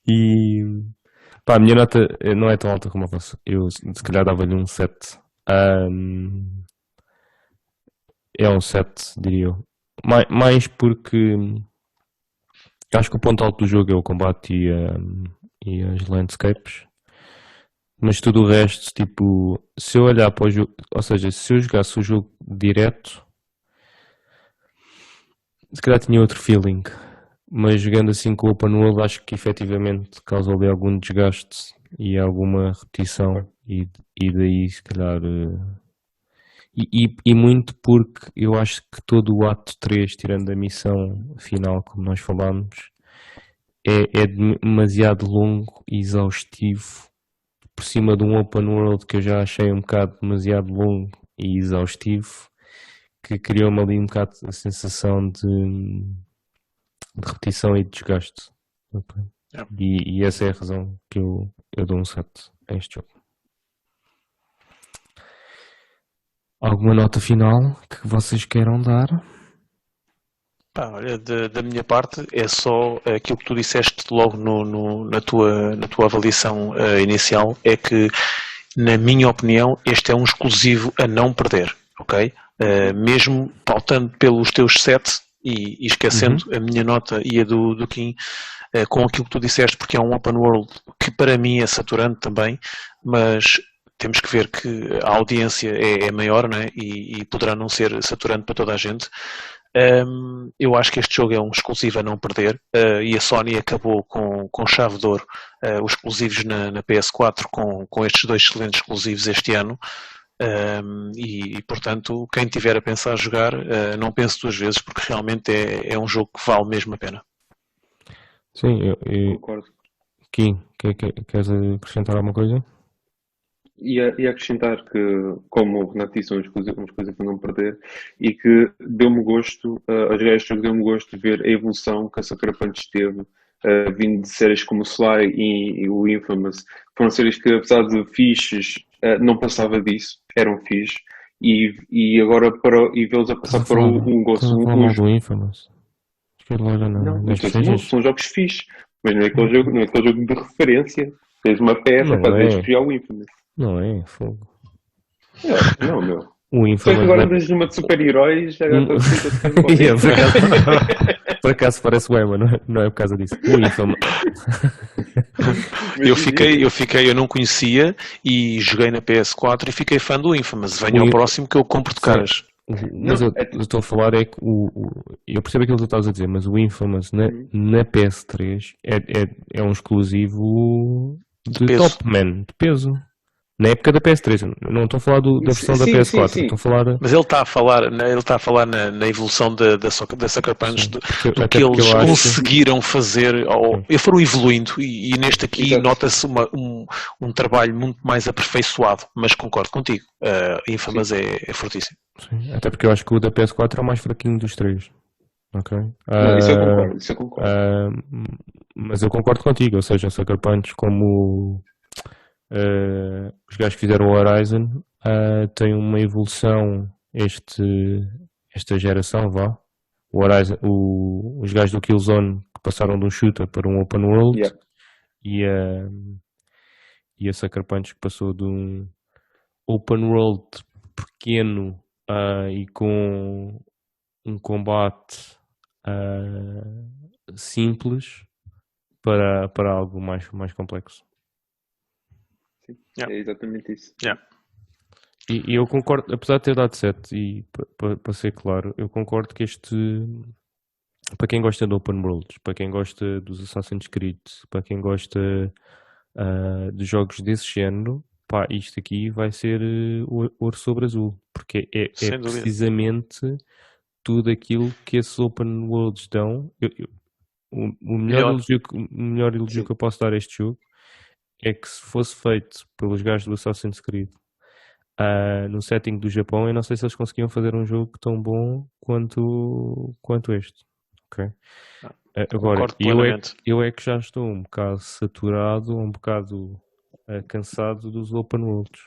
E pá, a minha nota não é tão alta como a vossa. Eu se calhar dava-lhe um 7. É um 7, diria eu. Mais porque acho que o ponto alto do jogo é o combate e as landscapes. Mas tudo o resto, tipo, se eu olhar para o jogo, ou seja, se eu jogasse o jogo direto, se calhar tinha outro feeling. Mas jogando assim com o open world, acho que efetivamente causa ali algum desgaste e alguma repetição. E daí, se calhar. E muito porque eu acho que todo o ato 3, tirando a missão final, como nós falámos, é demasiado longo e exaustivo. Por cima de um open world que eu já achei um bocado demasiado longo e exaustivo, que criou-me ali um bocado a sensação de repetição e de desgaste. Okay. Yeah. E essa é a razão que eu dou um 7 a este jogo. Alguma nota final que vocês queiram dar? Pá, olha, da minha parte é só aquilo que tu disseste logo na tua avaliação inicial, é que, na minha opinião, este é um exclusivo a não perder, ok? Mesmo pautando pelos teus 7 e esquecendo a minha nota e a do Kim, com aquilo que tu disseste, porque é um open world que para mim é saturante também, mas temos que ver que a audiência é maior, não é? E poderá não ser saturante para toda a gente. Eu acho que este jogo é um exclusivo a não perder e a Sony acabou com chave de ouro os exclusivos na PS4 com estes 2 excelentes exclusivos este ano. E portanto, quem tiver a pensar jogar, não pense 2 vezes, porque realmente é um jogo que vale mesmo a pena. Sim, Concordo. Kim, queres acrescentar alguma coisa? E acrescentar que, como o Renato disse, uma coisa para não perder, e que deu-me gosto, a jogar este jogo deu-me gosto de ver a evolução que a Sucker Punch teve, vindo de séries como o Sly e o Infamous. Foram séries que, apesar de fixes, não passava disso, eram fixes, e agora e vê-los a passar para um gosto. Do Infamous. São jogos fixes, mas não é aquele jogo de referência. Tens uma peça para desviar o Infamous. Não é, fogo. Não, meu. O Infamous. Só que agora tens uma de super-heróis, já estou por acaso parece bem, mas não é por causa disso. O Infamous. Eu não conhecia e joguei na PS4 e fiquei fã do Infamous. Venha ao próximo que eu compro de caras. Mas eu estou a falar é que eu percebo aquilo que tu estás a dizer, mas o Infamous na PS3 é um exclusivo de top man, de peso. Na época da PS3, eu não estou a falar da versão da Sim, PS4, sim. estou a falar. Mas ele está a falar, ele está a falar na evolução da Sucker Punch, Sim, do até que porque eles eu acho. conseguiram fazer, ou Sim. foram evoluindo, e neste aqui Exato. nota-se um trabalho muito mais aperfeiçoado, mas concordo contigo, Infamous é fortíssimo. Sim, até porque eu acho que o da PS4 é o mais fraquinho dos três. Ok? Não, isso eu concordo, isso eu concordo. Mas eu concordo contigo, ou seja, o Sucker Punch, como os gajos que fizeram o Horizon, tem uma evolução esta geração, vá. O Horizon, os gajos do Killzone que passaram de um shooter para um open world Yeah. e a Sucker Punch que passou de um open world pequeno e com um combate simples para algo mais complexo. Sim, Yeah. é exatamente isso. Yeah. E eu concordo, apesar de ter dado 7, e para ser claro, eu concordo que para quem gosta de open worlds, para quem gosta dos Assassin's Creed, para quem gosta de jogos desse género, pá, isto aqui vai ser ouro sobre azul, porque é Sem dúvida. precisamente tudo aquilo que esses open worlds dão. O melhor elogio Sim. que eu posso dar a este jogo é que se fosse feito pelos gajos do Assassin's Creed no setting do Japão, eu não sei se eles conseguiam fazer um jogo tão bom quanto este. Ok? Agora, Concordo plenamente. eu é que já estou um bocado saturado, um bocado cansado dos open worlds.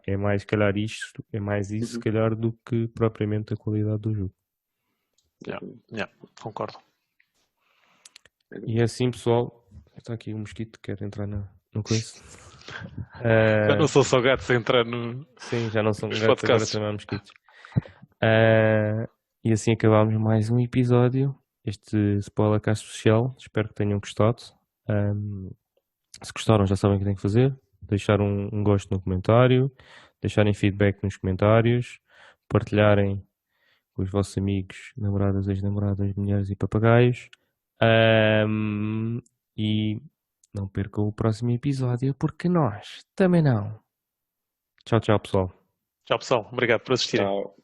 É mais, se calhar, isto, é mais isso, se calhar, do que propriamente a qualidade do jogo. Yeah, concordo. E assim, pessoal, está aqui um mosquito que quer entrar no coisa. Já não sou só gatos a entrar no. Sim, já não são Os gatos, agora podcasts. também há mosquitos. E assim acabámos mais um episódio, este Spoilercast especial. Espero que tenham gostado. Se gostaram, já sabem o que têm que fazer. Deixar um gosto no comentário, deixarem feedback nos comentários, partilharem com os vossos amigos, namoradas, ex-namoradas, mulheres e papagaios. E não percam o próximo episódio, porque nós também não. Tchau, tchau, pessoal. Tchau, pessoal. Obrigado por assistirem. Tchau.